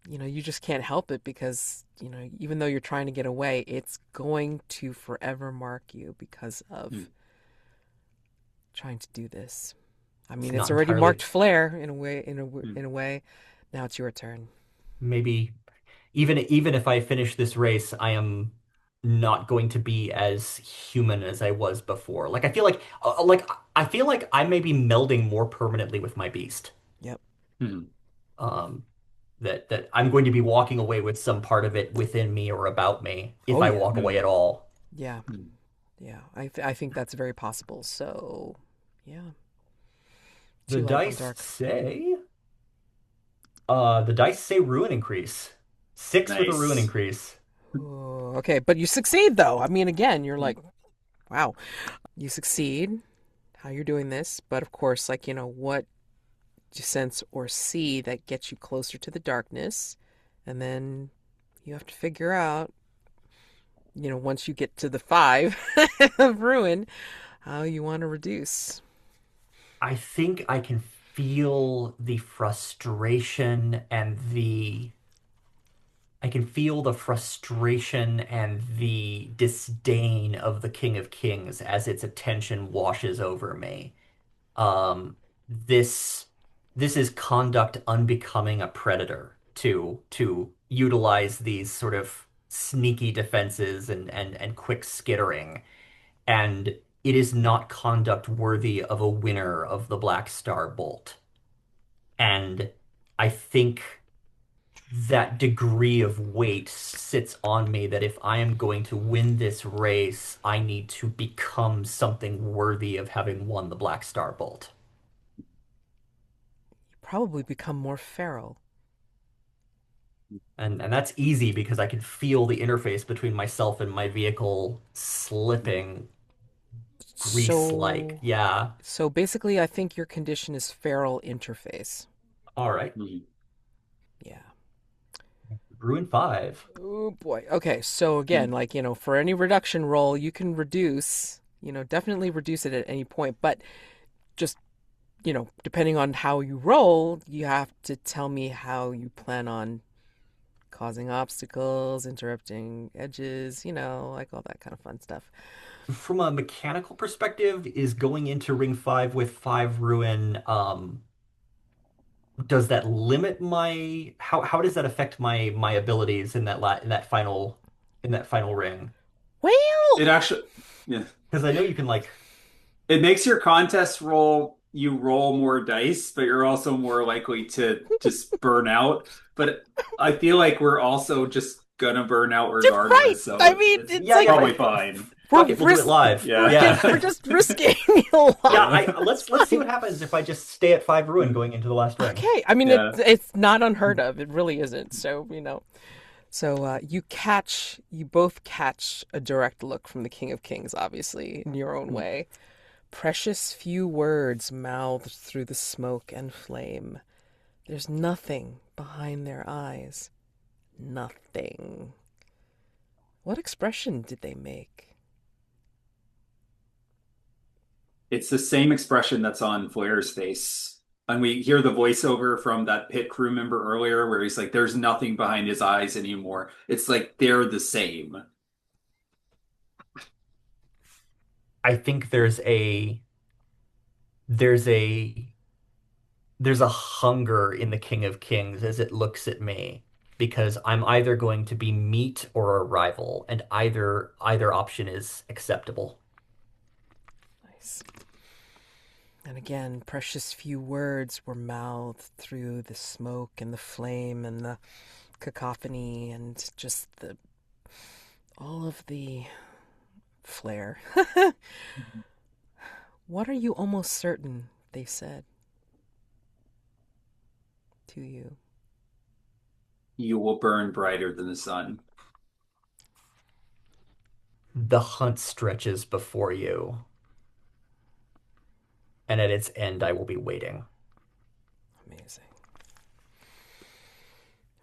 you just can't help it because, even though you're trying to get away, it's going to forever mark you because Hmm. of trying to do this. I it's mean, it's not already marked entirely Flair in a way, Hmm. in a way. Now it's your turn. maybe even if I finish this race, I am not going to be as human as I was before. I feel like I may be melding more permanently with my beast. Yep. Hmm. Um, that I'm going to be walking away with some part of it within me or about me if Oh I yeah. walk away Hmm. at all. Yeah. Hmm. Yeah. I think that's very possible. So, yeah. The Too light, one dice dark. say the dice say ruin increase. 6 with a ruin Nice. increase. Oh, okay, but you succeed though. I mean, again, you're Hmm. like, wow, you succeed. How you're doing this, but of course, like what you sense or see that gets you closer to the darkness, and then you have to figure out, once you get to the five of ruin, how you want to reduce. I think I can feel the frustration and the I can feel the frustration and the disdain of the King of Kings as its attention washes over me. Um, this this is conduct unbecoming a predator to utilize these sort of sneaky defenses and quick skittering, and it is not conduct worthy of a winner of the Black Star Bolt. And I think that degree of weight sits on me that if I am going to win this race, I need to become something worthy of having won the Black Star Bolt. You probably become more feral. And that's easy because I can feel the interface between myself and my vehicle slipping grease-like. So, Yeah. so basically, I think your condition is feral interface. All right. Hmm. Yeah. Ruin 5. Oh boy. Okay, so again, Hmm. like, for any reduction roll, you can reduce, definitely reduce it at any point, but just, depending on how you roll, you have to tell me how you plan on causing obstacles, interrupting edges, like all that kind of fun stuff. From a mechanical perspective, is going into Ring 5 with 5 ruin, does that limit my how does that affect my abilities in that final ring? Well, It actually, yeah, Because I know you can like, it makes your contest roll, you roll more dice, but you're also more likely to just burn out. But I feel like we're also just gonna burn out right. regardless, so I mean, it's yeah, like yeah, probably fine. we're fuck it, we'll do it risk live. we're Yeah. just risking a Yeah, lot. I let's see what happens if I just stay at 5 ruin going into the last ring. Okay, I mean Yeah. it's not unheard of. It really isn't. So so you both catch a direct look from the King of Kings, obviously in your own way. Precious few words mouthed through the smoke and flame. There's nothing behind their eyes. Nothing. What expression did they make? It's the same expression that's on Flair's face. And we hear the voiceover from that pit crew member earlier where he's like, there's nothing behind his eyes anymore. It's like they're the same. I think there's a there's a hunger in the King of Kings as it looks at me because I'm either going to be meat or a rival, and either option is acceptable. Nice. And again, precious few words were mouthed through the smoke and the flame and the cacophony and just the all of the flair. What are you almost certain they said to you? You will burn brighter than the sun. The hunt stretches before you, and at its end I will be waiting. Amazing.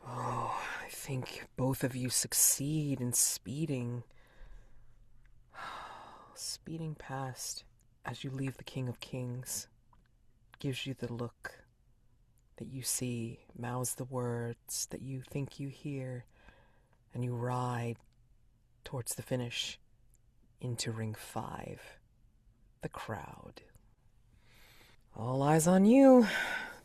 Oh, I think both of you succeed in speeding past as you leave the King of Kings. Gives you the look that you see, mouths the words that you think you hear, and you ride towards the finish into Ring 5, the crowd. All eyes on you.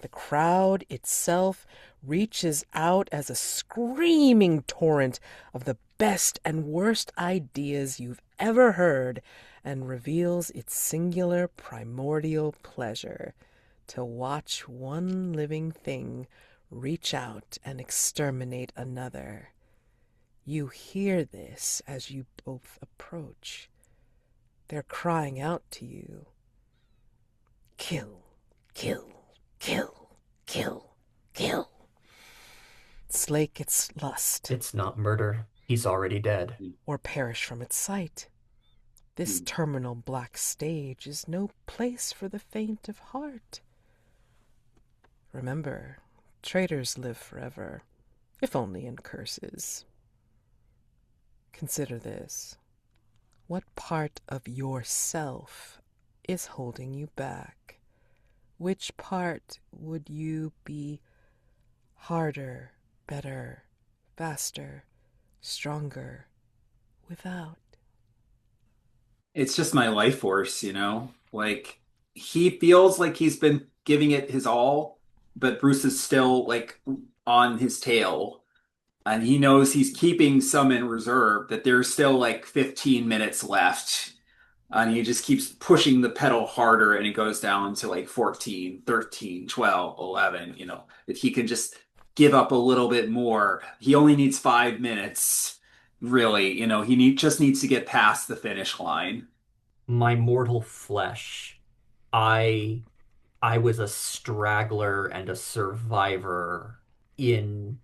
The crowd itself reaches out as a screaming torrent of the best and worst ideas you've ever heard and reveals its singular primordial pleasure to watch one living thing reach out and exterminate another. You hear this as you both approach. They're crying out to you. Kill, kill, kill, kill, kill. Slake its lust, It's not murder. He's already dead. or perish from its sight. This terminal black stage is no place for the faint of heart. Remember, traitors live forever, if only in curses. Consider this. What part of yourself is holding you back? Which part would you be harder, better, faster, stronger without? It's just my life force, Like he feels like he's been giving it his all, but Bruce is still like on his tail. And he knows he's keeping some in reserve, that there's still like 15 minutes left. And he just keeps pushing the pedal harder and it goes down to like 14, 13, 12, 11, that he can just give up a little bit more. He only needs 5 minutes, really. Just needs to get past the finish line. My mortal flesh. I I was a straggler and a survivor in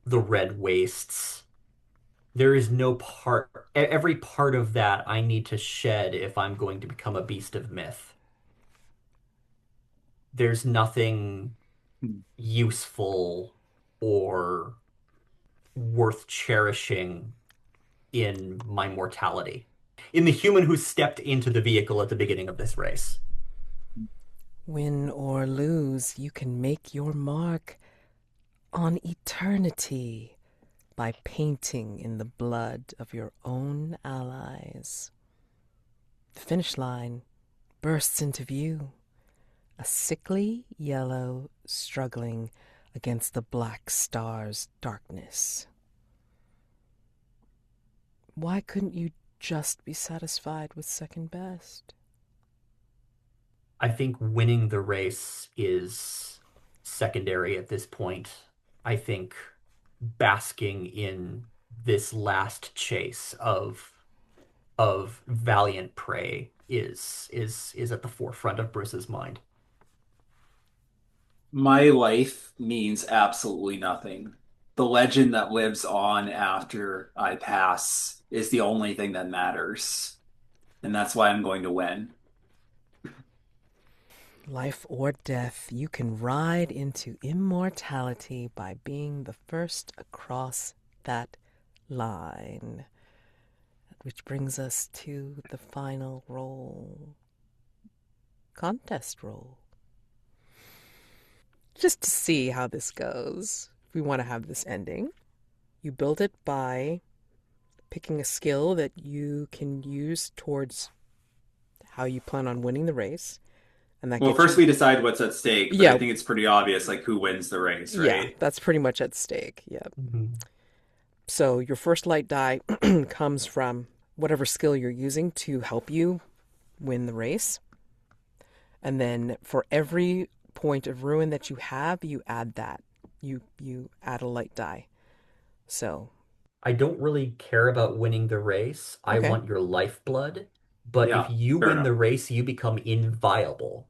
the red wastes. There is no part, every part of that I need to shed if I'm going to become a beast of myth. There's nothing useful or worth cherishing in my mortality. In the human who stepped into the vehicle at the beginning of this race. Win or lose, you can make your mark on eternity by painting in the blood of your own allies. The finish line bursts into view, a sickly yellow struggling against the black star's darkness. Why couldn't you just be satisfied with second best? I think winning the race is secondary at this point. I think basking in this last chase of valiant prey is at the forefront of Bruce's mind. My life means absolutely nothing. The legend that lives on after I pass is the only thing that matters. And that's why I'm going to win. Life or death, you can ride into immortality by being the first across that line. Which brings us to the final roll. Contest roll. Just to see how this goes, if we want to have this ending, you build it by picking a skill that you can use towards how you plan on winning the race. And that Well, gets first you. we decide what's at stake, but I Yeah, think it's pretty obvious like who wins the race, yeah, right? that's pretty much at stake. Yeah. Mhm. So your first light die comes from whatever skill you're using to help you win the race. And then for every point of ruin that you have, you add that. You add a light die. So, I don't really care about winning the race. I okay. want your lifeblood. But if Yeah, you fair win enough. the race, you become inviolable.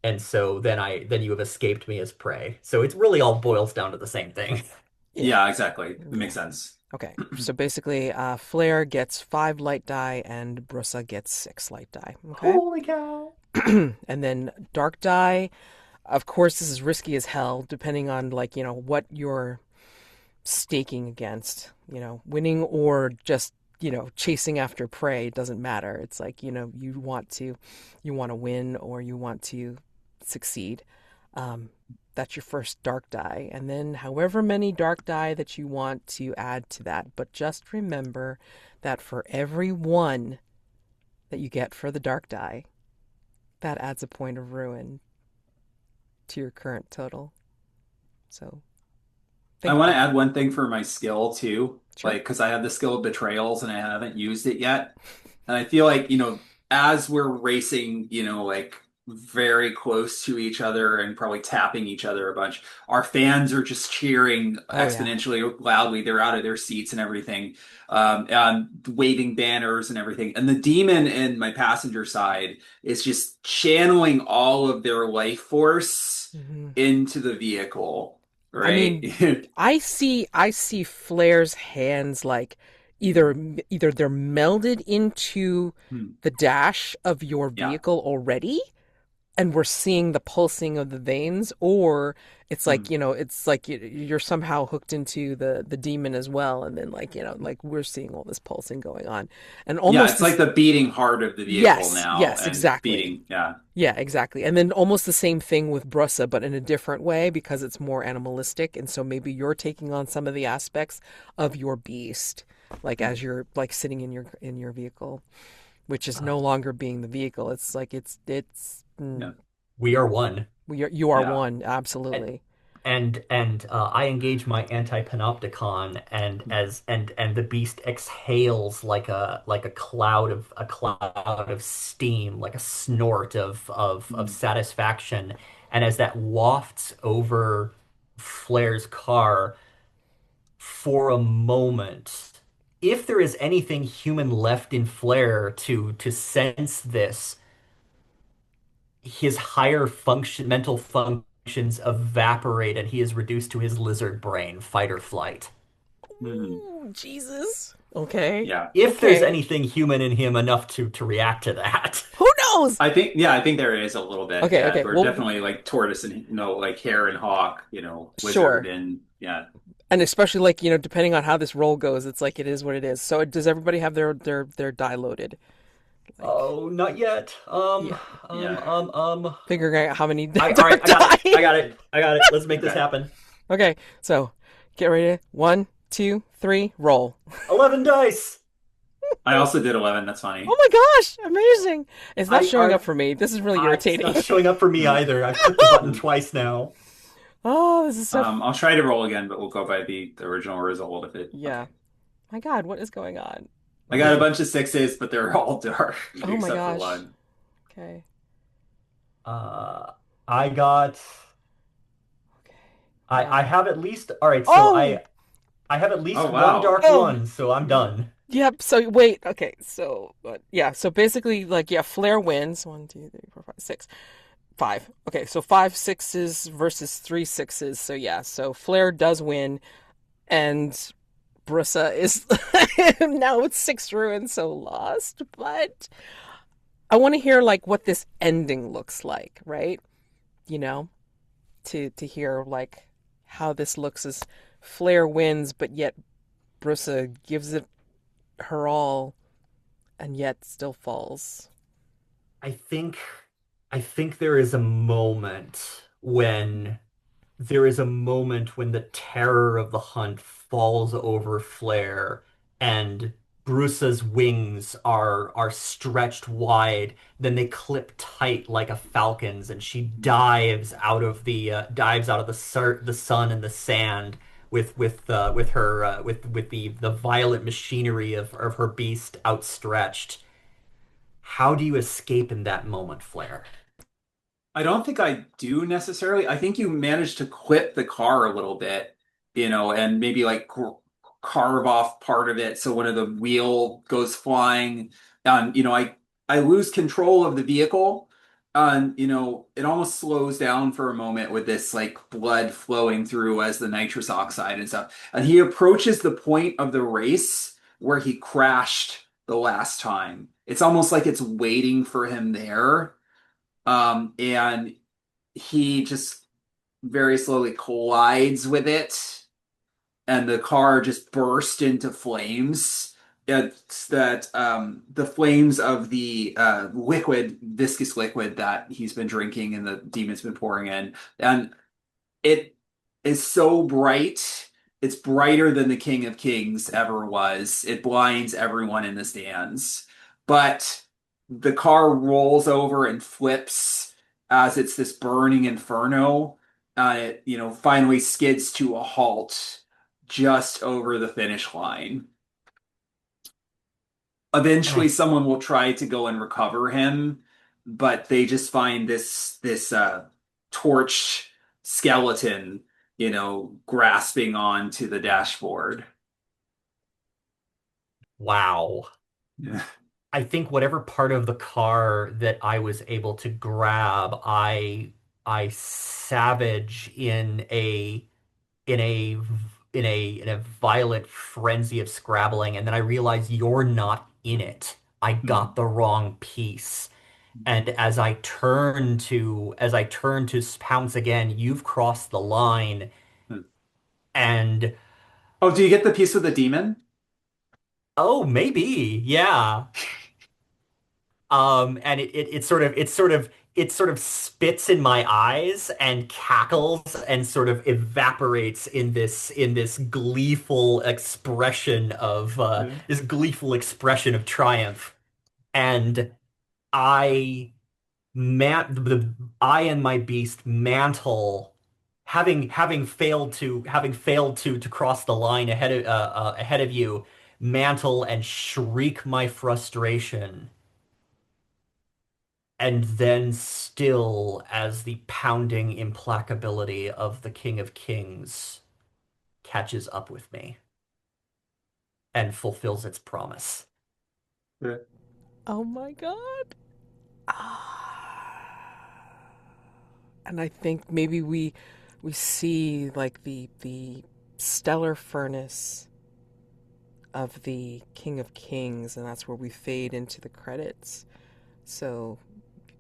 And so then you have escaped me as prey. So it really all boils down to the same thing. Yeah. Yeah, exactly. That Yeah. makes sense. Okay. So basically, Flare gets 5 light die and Brussah gets 6 light die. Okay. Holy cow. And then Dark die. Of course, this is risky as hell, depending on what you're staking against. Winning or just chasing after prey, it doesn't matter. It's like you want to win or you want to succeed. Um, that's your first dark die, and then however many dark die that you want to add to that. But just remember that for every one that you get for the dark die, that adds a point of ruin to your current total. So I think want to about add one thing for my skill too, sure. like because I have the skill of betrayals and I haven't used it yet. And I feel like, as we're racing, like very close to each other and probably tapping each other a bunch, our fans are just cheering Oh yeah. exponentially loudly. They're out of their seats and everything, and waving banners and everything. And the demon in my passenger side is just channeling all of their life force Hmm. into the vehicle, I right? mean, I see Flair's hands like either they're melded into Hmm. the dash of your Yeah. vehicle already, and we're seeing the pulsing of the veins, or it's like Hmm. it's like you're somehow hooked into the demon as well, and then like we're seeing all this pulsing going on, and Yeah, almost it's like this. the beating heart of the vehicle Yes, now yes, and exactly. beating. Yeah. Yeah, exactly. And then almost the same thing with Brussa, but in a different way because it's more animalistic. And so maybe you're taking on some of the aspects of your beast, like Hmm. as you're like sitting in your vehicle, which is Uh, no longer being the vehicle. It's like Yeah. we are one. you are Yeah. one, And absolutely. I engage my anti-panopticon and the beast exhales like a cloud of steam, like a snort of Hmm. satisfaction. And as that wafts over Flair's car for a moment, if there is anything human left in Flair to sense this, his higher mental functions evaporate and he is reduced to his lizard brain, fight or flight. Hmm. Ooh, Jesus. Okay. Yeah. If there's Okay. anything human in him enough to react to that. Who knows? I think there is a little bit. Okay, Yeah. okay. We're Well, definitely like tortoise and, like hare and hawk, wizard sure. and yeah. And especially like, depending on how this roll goes, it's like it is what it is. So does everybody have their die loaded? Like, Oh, not yet. yeah. Yeah. Figuring out how many All right, dark I got it. I die. got it. I got it. Let's make this Okay. happen. Okay, so get ready. 1, 2, 3, roll. 11 dice. I also did 11. That's funny. Oh my gosh, amazing! It's not I showing up are for me. This is really It's irritating. not showing up for me either. I've clicked the button twice now. Oh, this is so. I'll try to roll again, but we'll go by the original result of it. Yeah. Okay. My God, what is going on? I Okay. got a bunch of sixes, but they're all dark Oh my except for gosh. one. Okay. Uh, I got Okay. I have at least all right, so Oh, I have at Oh least one wow. dark oh. one, so I'm done. Yep. So wait. Okay. So yeah. So basically, like, yeah, Flair wins. One, two, three, four, five, six, five. Okay. So five sixes versus three sixes. So yeah. So Flair does win, and Brussah is now with six ruins, so lost. But I want to hear like what this ending looks like, right? You know, to hear like how this looks as Flair wins, but yet Brussah gives it her all and yet still falls. I think I think there is a moment when the terror of the hunt falls over Flare and Brusa's wings are stretched wide, then they clip tight like a falcon's, and she dives out of the sun and the sand with her with the violent machinery of her beast outstretched. How do you escape in that moment, Flare? I don't think I do necessarily. I think you managed to clip the car a little bit, and maybe like carve off part of it so one of the wheel goes flying. I lose control of the vehicle. And it almost slows down for a moment with this like blood flowing through as the nitrous oxide and stuff. And he approaches the point of the race where he crashed the last time. It's almost like it's waiting for him there. And he just very slowly collides with it, and the car just burst into flames. It's that the flames of the viscous liquid that he's been drinking and the demon's been pouring in. And it is so bright. It's brighter than the King of Kings ever was. It blinds everyone in the stands. But the car rolls over and flips as it's this burning inferno. It, finally skids to a halt just over the finish line. And Eventually, I someone will try to go and recover him, but they just find this torched skeleton, grasping onto the dashboard. Wow. Yeah. I think whatever part of the car that I was able to grab, I savage in a in a violent frenzy of scrabbling, and then I realize you're not in it. I got the wrong piece. And as I turn to pounce again, you've crossed the line, and Oh, do you get the piece with the demon? oh, maybe, yeah. And it sort of spits in my eyes and cackles and sort of evaporates in Yeah. this gleeful expression of triumph. And I I and my beast mantle, having failed to cross the line ahead of you, mantle and shriek my frustration. And then still, as the pounding implacability of the King of Kings catches up with me and fulfills its promise. Yeah. Oh my God. Ah. And I think maybe we see like the stellar furnace of the King of Kings, and that's where we fade into the credits. So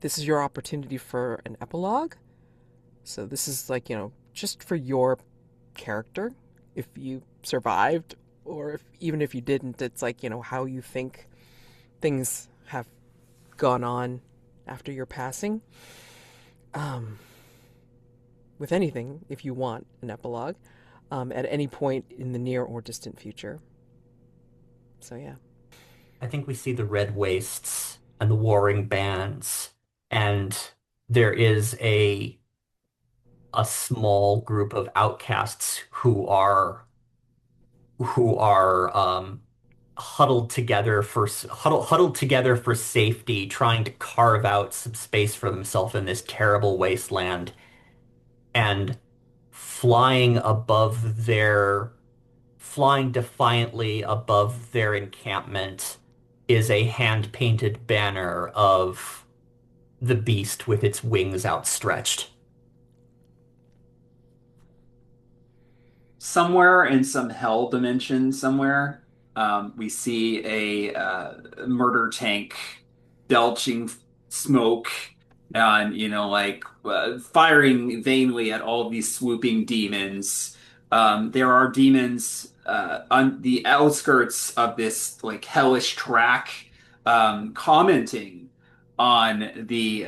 this is your opportunity for an epilogue. So this is like, just for your character, if you survived, or if even if you didn't, it's like, how you think things have gone on after your passing. Um, with anything, if you want an epilogue, at any point in the near or distant future. So yeah. I think we see the red wastes and the warring bands, and there is a small group of outcasts who are who are huddled together for safety, trying to carve out some space for themselves in this terrible wasteland, and flying above their flying defiantly above their encampment is a hand-painted banner of the beast with its wings outstretched. Somewhere in some hell dimension somewhere, we see a murder tank belching smoke and, like firing vainly at all of these swooping demons. There are demons on the outskirts of this like hellish track, commenting on the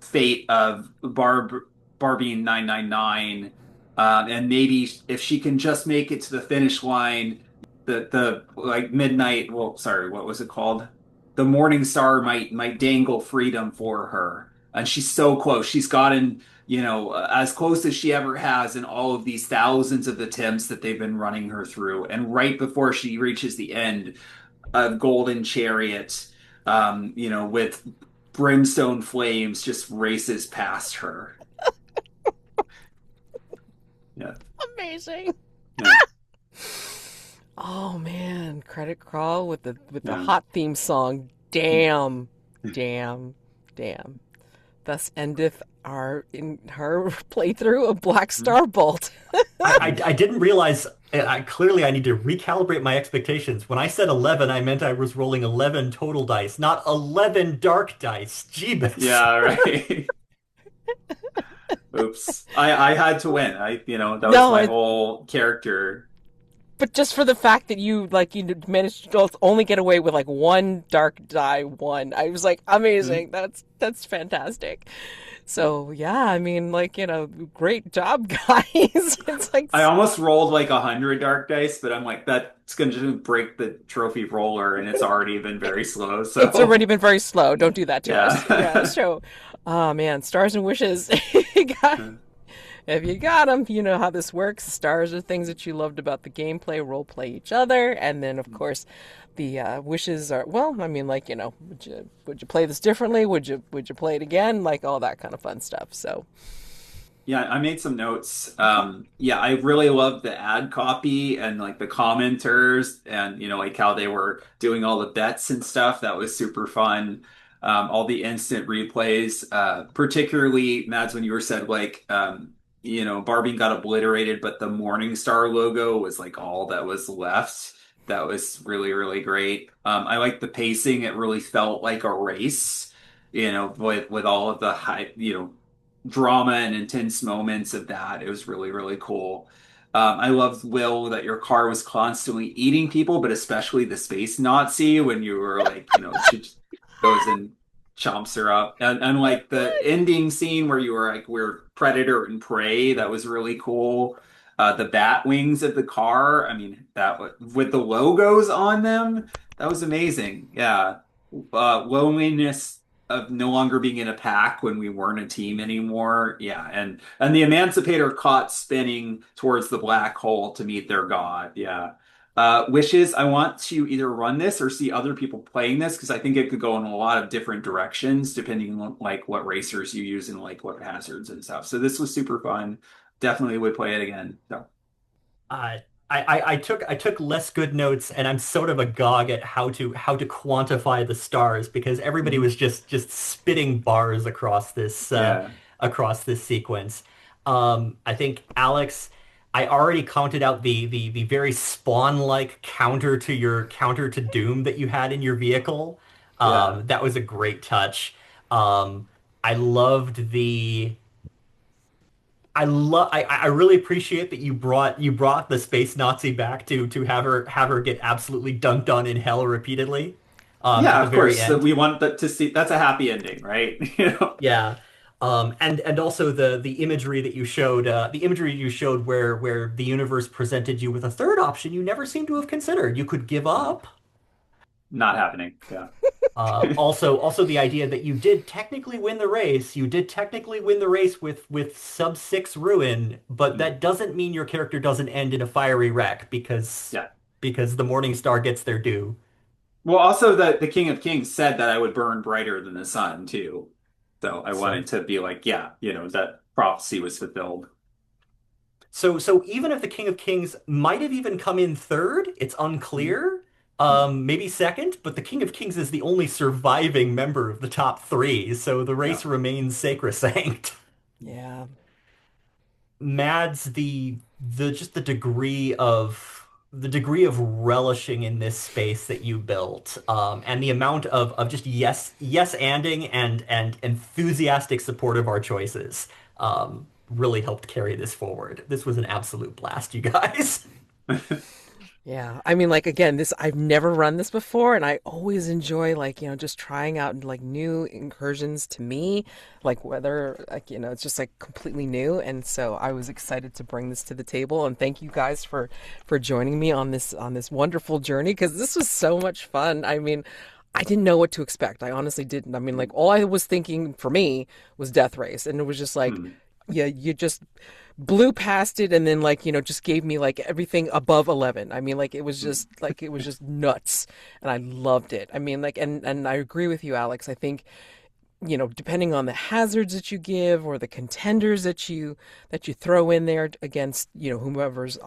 fate of Barbie 999, and maybe if she can just make it to the finish line, the like midnight, well, sorry, what was it called? The Morning Star might dangle freedom for her. And she's so close. She's gotten, as close as she ever has in all of these thousands of attempts that they've been running her through. And right before she reaches the end, a golden chariot, with brimstone flames just races past her. Yeah. Amazing. Yeah. Oh man, credit crawl with the Yeah. hot theme song. Damn, damn, damn. Thus endeth our in her playthrough of Black Star Bolt. I didn't realize. Clearly, I need to recalibrate my expectations. When I said 11, I meant I was rolling 11 total dice, not 11 dark dice. Jeebus. Yeah, right. Oops. I had to win. That was No, my whole character. but just for the fact that you managed to only get away with like one dark die one, I was like Mhm. amazing. That's fantastic. So yeah, I mean, like great job, guys. It's like I almost rolled like 100 dark dice, but I'm like, that's gonna just break the trophy roller, and it's already been very slow. it's So already been very slow. Don't do that to us. Yeah. yeah. So, oh man, stars and wishes. If you got them, you know how this works. Stars are things that you loved about the gameplay, role play each other, and then of course, the wishes are well. I mean, like would you play this differently? Would you play it again? Like all that kind of fun stuff. So Yeah, I made some notes. Yeah, I really loved the ad copy and like the commenters and like how they were doing all the bets and stuff. That was super fun. All the instant replays, particularly Mads when you were said like Barbie got obliterated, but the Morning Star logo was like all that was left. That was really, really great. I like the pacing. It really felt like a race, with all of the hype, drama and intense moments of that. It was really, really cool. I loved, Will, that your car was constantly eating people, but especially the space Nazi when you were like, she just goes and chomps her up. And like the ending scene where you were like, we're predator and prey, that was really cool. The bat wings of the car, I mean, with the logos on them, that was amazing. Yeah. Loneliness of no longer being in a pack when we weren't a team anymore. Yeah, and the Emancipator caught spinning towards the black hole to meet their god. Yeah. Wishes, I want to either run this or see other people playing this because I think it could go in a lot of different directions depending on like what racers you use and like what hazards and stuff. So this was super fun. Definitely would play it again. So Uh, I took less good notes, and I'm sort of agog at how to quantify the stars because everybody mhm. was just spitting bars Yeah. across this sequence. I think Alex, I already counted out the very Spawn-like counter to Doom that you had in your vehicle. Yeah. That was a great touch. I loved the. I really appreciate that you brought the space Nazi back to have her get absolutely dunked on in hell repeatedly at Yeah, the of very course. That end. we want that to see that's a happy ending, right? Yeah. And also the imagery that you showed where the universe presented you with a third option you never seem to have considered. You could give up. Not happening. Yeah. Also the idea that you did technically win the race. You did technically win the race with sub 6 ruin, but Mm. that doesn't mean your character doesn't end in a fiery wreck Yeah. because the Morning Star gets their due. Well, also the King of Kings said that I would burn brighter than the sun too. So I So wanted to be like, yeah, that prophecy was fulfilled. so even if the King of Kings might have even come in third, it's Mhm. unclear. Mhm. Maybe second, but the King of Kings is the only surviving member of the top three, so the Yeah. race remains sacrosanct. Yeah. Mads, the just the degree of relishing in this space that you built, and the amount of just yes anding and enthusiastic support of our choices, really helped carry this forward. This was an absolute blast, you guys. Yeah. I mean, like, again, this, I've never run this before, and I always enjoy, like, just trying out like new incursions to me, like whether, like, it's just like completely new. And so I was excited to bring this to the table. And thank you guys for joining me on this wonderful journey, because this was so much fun. I mean, I didn't know what to expect. I honestly didn't. I mean, like, all I was thinking for me was Death Race, and it was just like, Hmm. yeah, you just blew past it, and then, like, just gave me like everything above 11. I mean, like, it was just nuts, and I loved it. I mean, like, and I agree with you, Alex. I think, depending on the hazards that you give, or the contenders that you throw in there against, whomever's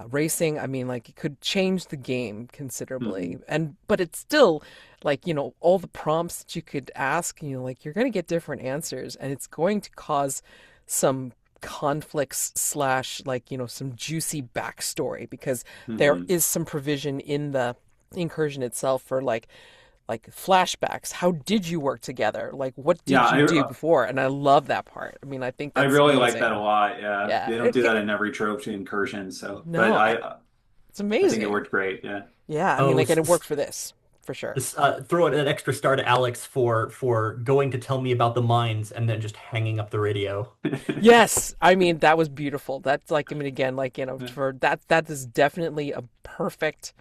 racing. I mean, like, it could change the game considerably. Hmm. But it's still like, all the prompts that you could ask, like, you're going to get different answers, and it's going to cause some conflicts slash, like, some juicy backstory, because there Hmm. is some provision in the incursion itself for, like flashbacks. How did you work together? Like, what Yeah, did you do I before? And I love that part. I mean, I think I that's really like that a amazing. lot. Yeah, Yeah. they don't do that in every trophy incursion. So, but No, it's I think it amazing. worked great. Yeah. Yeah, I mean, Oh, like, and it worked for this, for sure. throw an extra star to Alex for going to tell me about the mines and then just hanging up the radio. Yes, I mean, that was beautiful. That's like, I mean, again, like, for that is definitely a perfect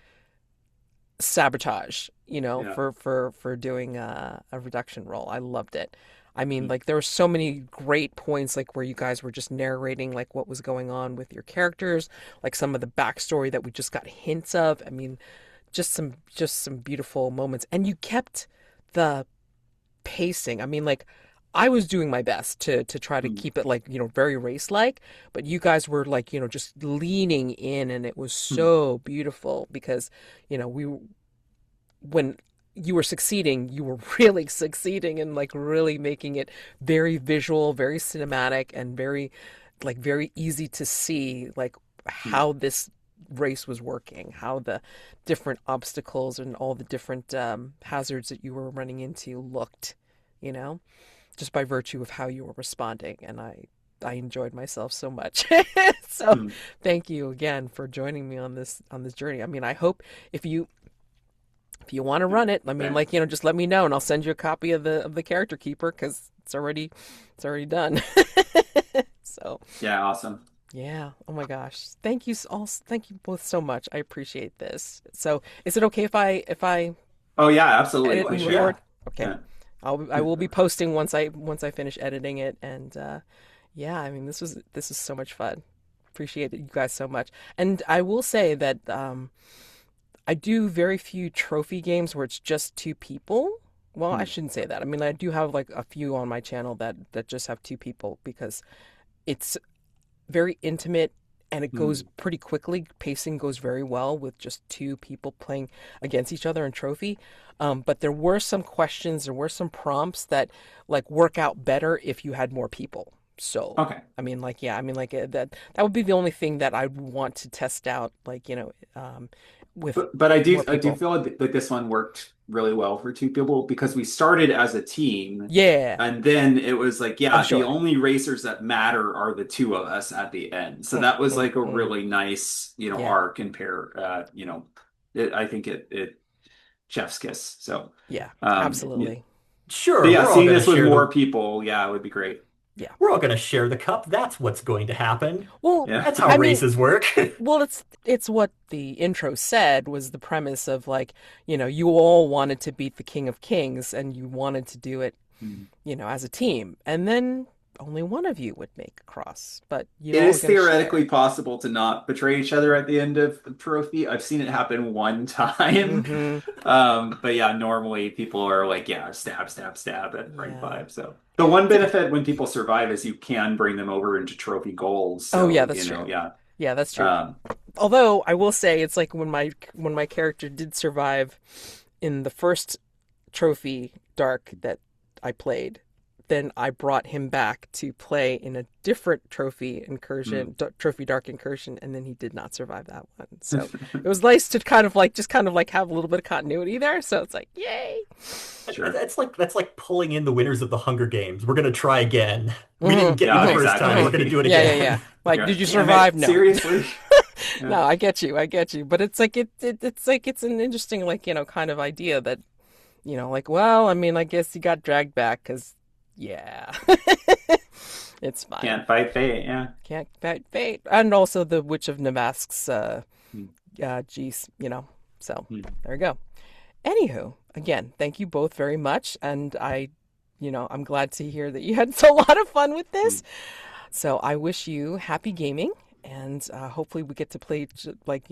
sabotage, Yeah. for doing a reduction roll. I loved it. I mean, Mm. like, there were so many great points, like, where you guys were just narrating, like, what was going on with your characters, like some of the backstory that we just got hints of. I mean, just some beautiful moments, and you kept the pacing. I mean, like, I was doing my best to try to Mm. keep it, like, very race like, but you guys were, like, just leaning in, and it was Mm. so beautiful, because we when you were succeeding, you were really succeeding, and, like, really making it very visual, very cinematic, and very easy to see, like, Mm. how this race was working, how the different obstacles and all the different hazards that you were running into looked, you know, just by virtue of how you were responding. And I enjoyed myself so much. So Mm. thank you again for joining me on this journey. I mean, I hope if you want to run it, I mean, Yeah. like, just let me know, and I'll send you a copy of the character keeper, because it's already done. So Yeah. Awesome. yeah. Oh my gosh. Thank you both so much. I appreciate this. So, is it okay if I Oh yeah, absolutely. edit and Please share. record? Yeah. Okay. Yeah. I will be posting once I finish editing it, and yeah, I mean, this is so much fun. Appreciate it, you guys, so much. And I will say that I do very few trophy games where it's just two people. Well, I Mm. shouldn't say that. I mean, I do have, like, a few on my channel that just have two people, because it's very intimate, and it goes Mm. pretty quickly. Pacing goes very well with just two people playing against each other in trophy. But there were some questions, there were some prompts that, like, work out better if you had more people. So, Okay. I mean, like, yeah, I mean, like, that would be the only thing that I would want to test out, like, with But more I do people. feel like this one worked really well for two people because we started as a team Yeah, and then it was like, I'm yeah, the sure. only racers that matter are the two of us at the end. So that was like a Mhm. really nice, Yeah, arc and pair, I think it chef's kiss. So, yeah, yeah. absolutely. But Sure, yeah, we're all seeing gonna this with share more the people, yeah, it would be great. Yeah. We're all going to share the cup. That's what's going to happen. Well, Yeah. That's how I mean, races work. well, it's what the intro said was the premise of like, you all wanted to beat the King of Kings and you wanted to do it, Mm. as a team. And then only one of you would make a cross, but you It all is get to theoretically share. possible to not betray each other at the end of the trophy. I've seen it happen one time. Mm-hmm. But yeah, normally people are like, yeah, stab, stab, stab at rank Yeah. five. So the one It's okay. benefit when people survive is you can bring them over into trophy goals. Oh yeah, So, that's true. yeah. Yeah, that's true. Um, Although I will say it's like when my character did survive in the first trophy dark that I played, then I brought him back to play in a different trophy dark incursion, and then he did not survive that one. So it was nice to kind of like have a little bit of continuity there. So it's like, yay. sure. That's like pulling in the winners of the Hunger Games. We're going to try again. We didn't Hmm. get you Yeah, the Hmm. first time. Hmm. We're going to do it Yeah, yeah, yeah. again. Like, Yeah. did you Damn survive? it. No. Seriously? Yeah. No, I get you. I get you. But it's like it's like it's an interesting like, kind of idea that, like, well, I mean, I guess he got dragged back because yeah. It's fine. Can't fight fate. Yeah. Can't fight fate. And also the Witch of Namask's Hmm. geez, So Hmm. there we go. Anywho, again, thank you both very much. And I'm glad to hear that you had a lot of fun with Hmm. this. So I wish you happy gaming, and hopefully we get to play like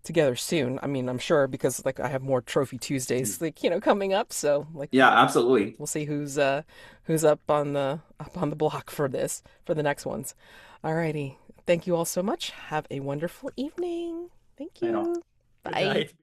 together soon. I mean, I'm sure because like I have more Trophy Tuesdays like coming up. So like Yeah, absolutely. we'll see who's up on the block for the next ones. Alrighty, thank you all so much. Have a wonderful evening. Thank I know. you. Good Bye. night.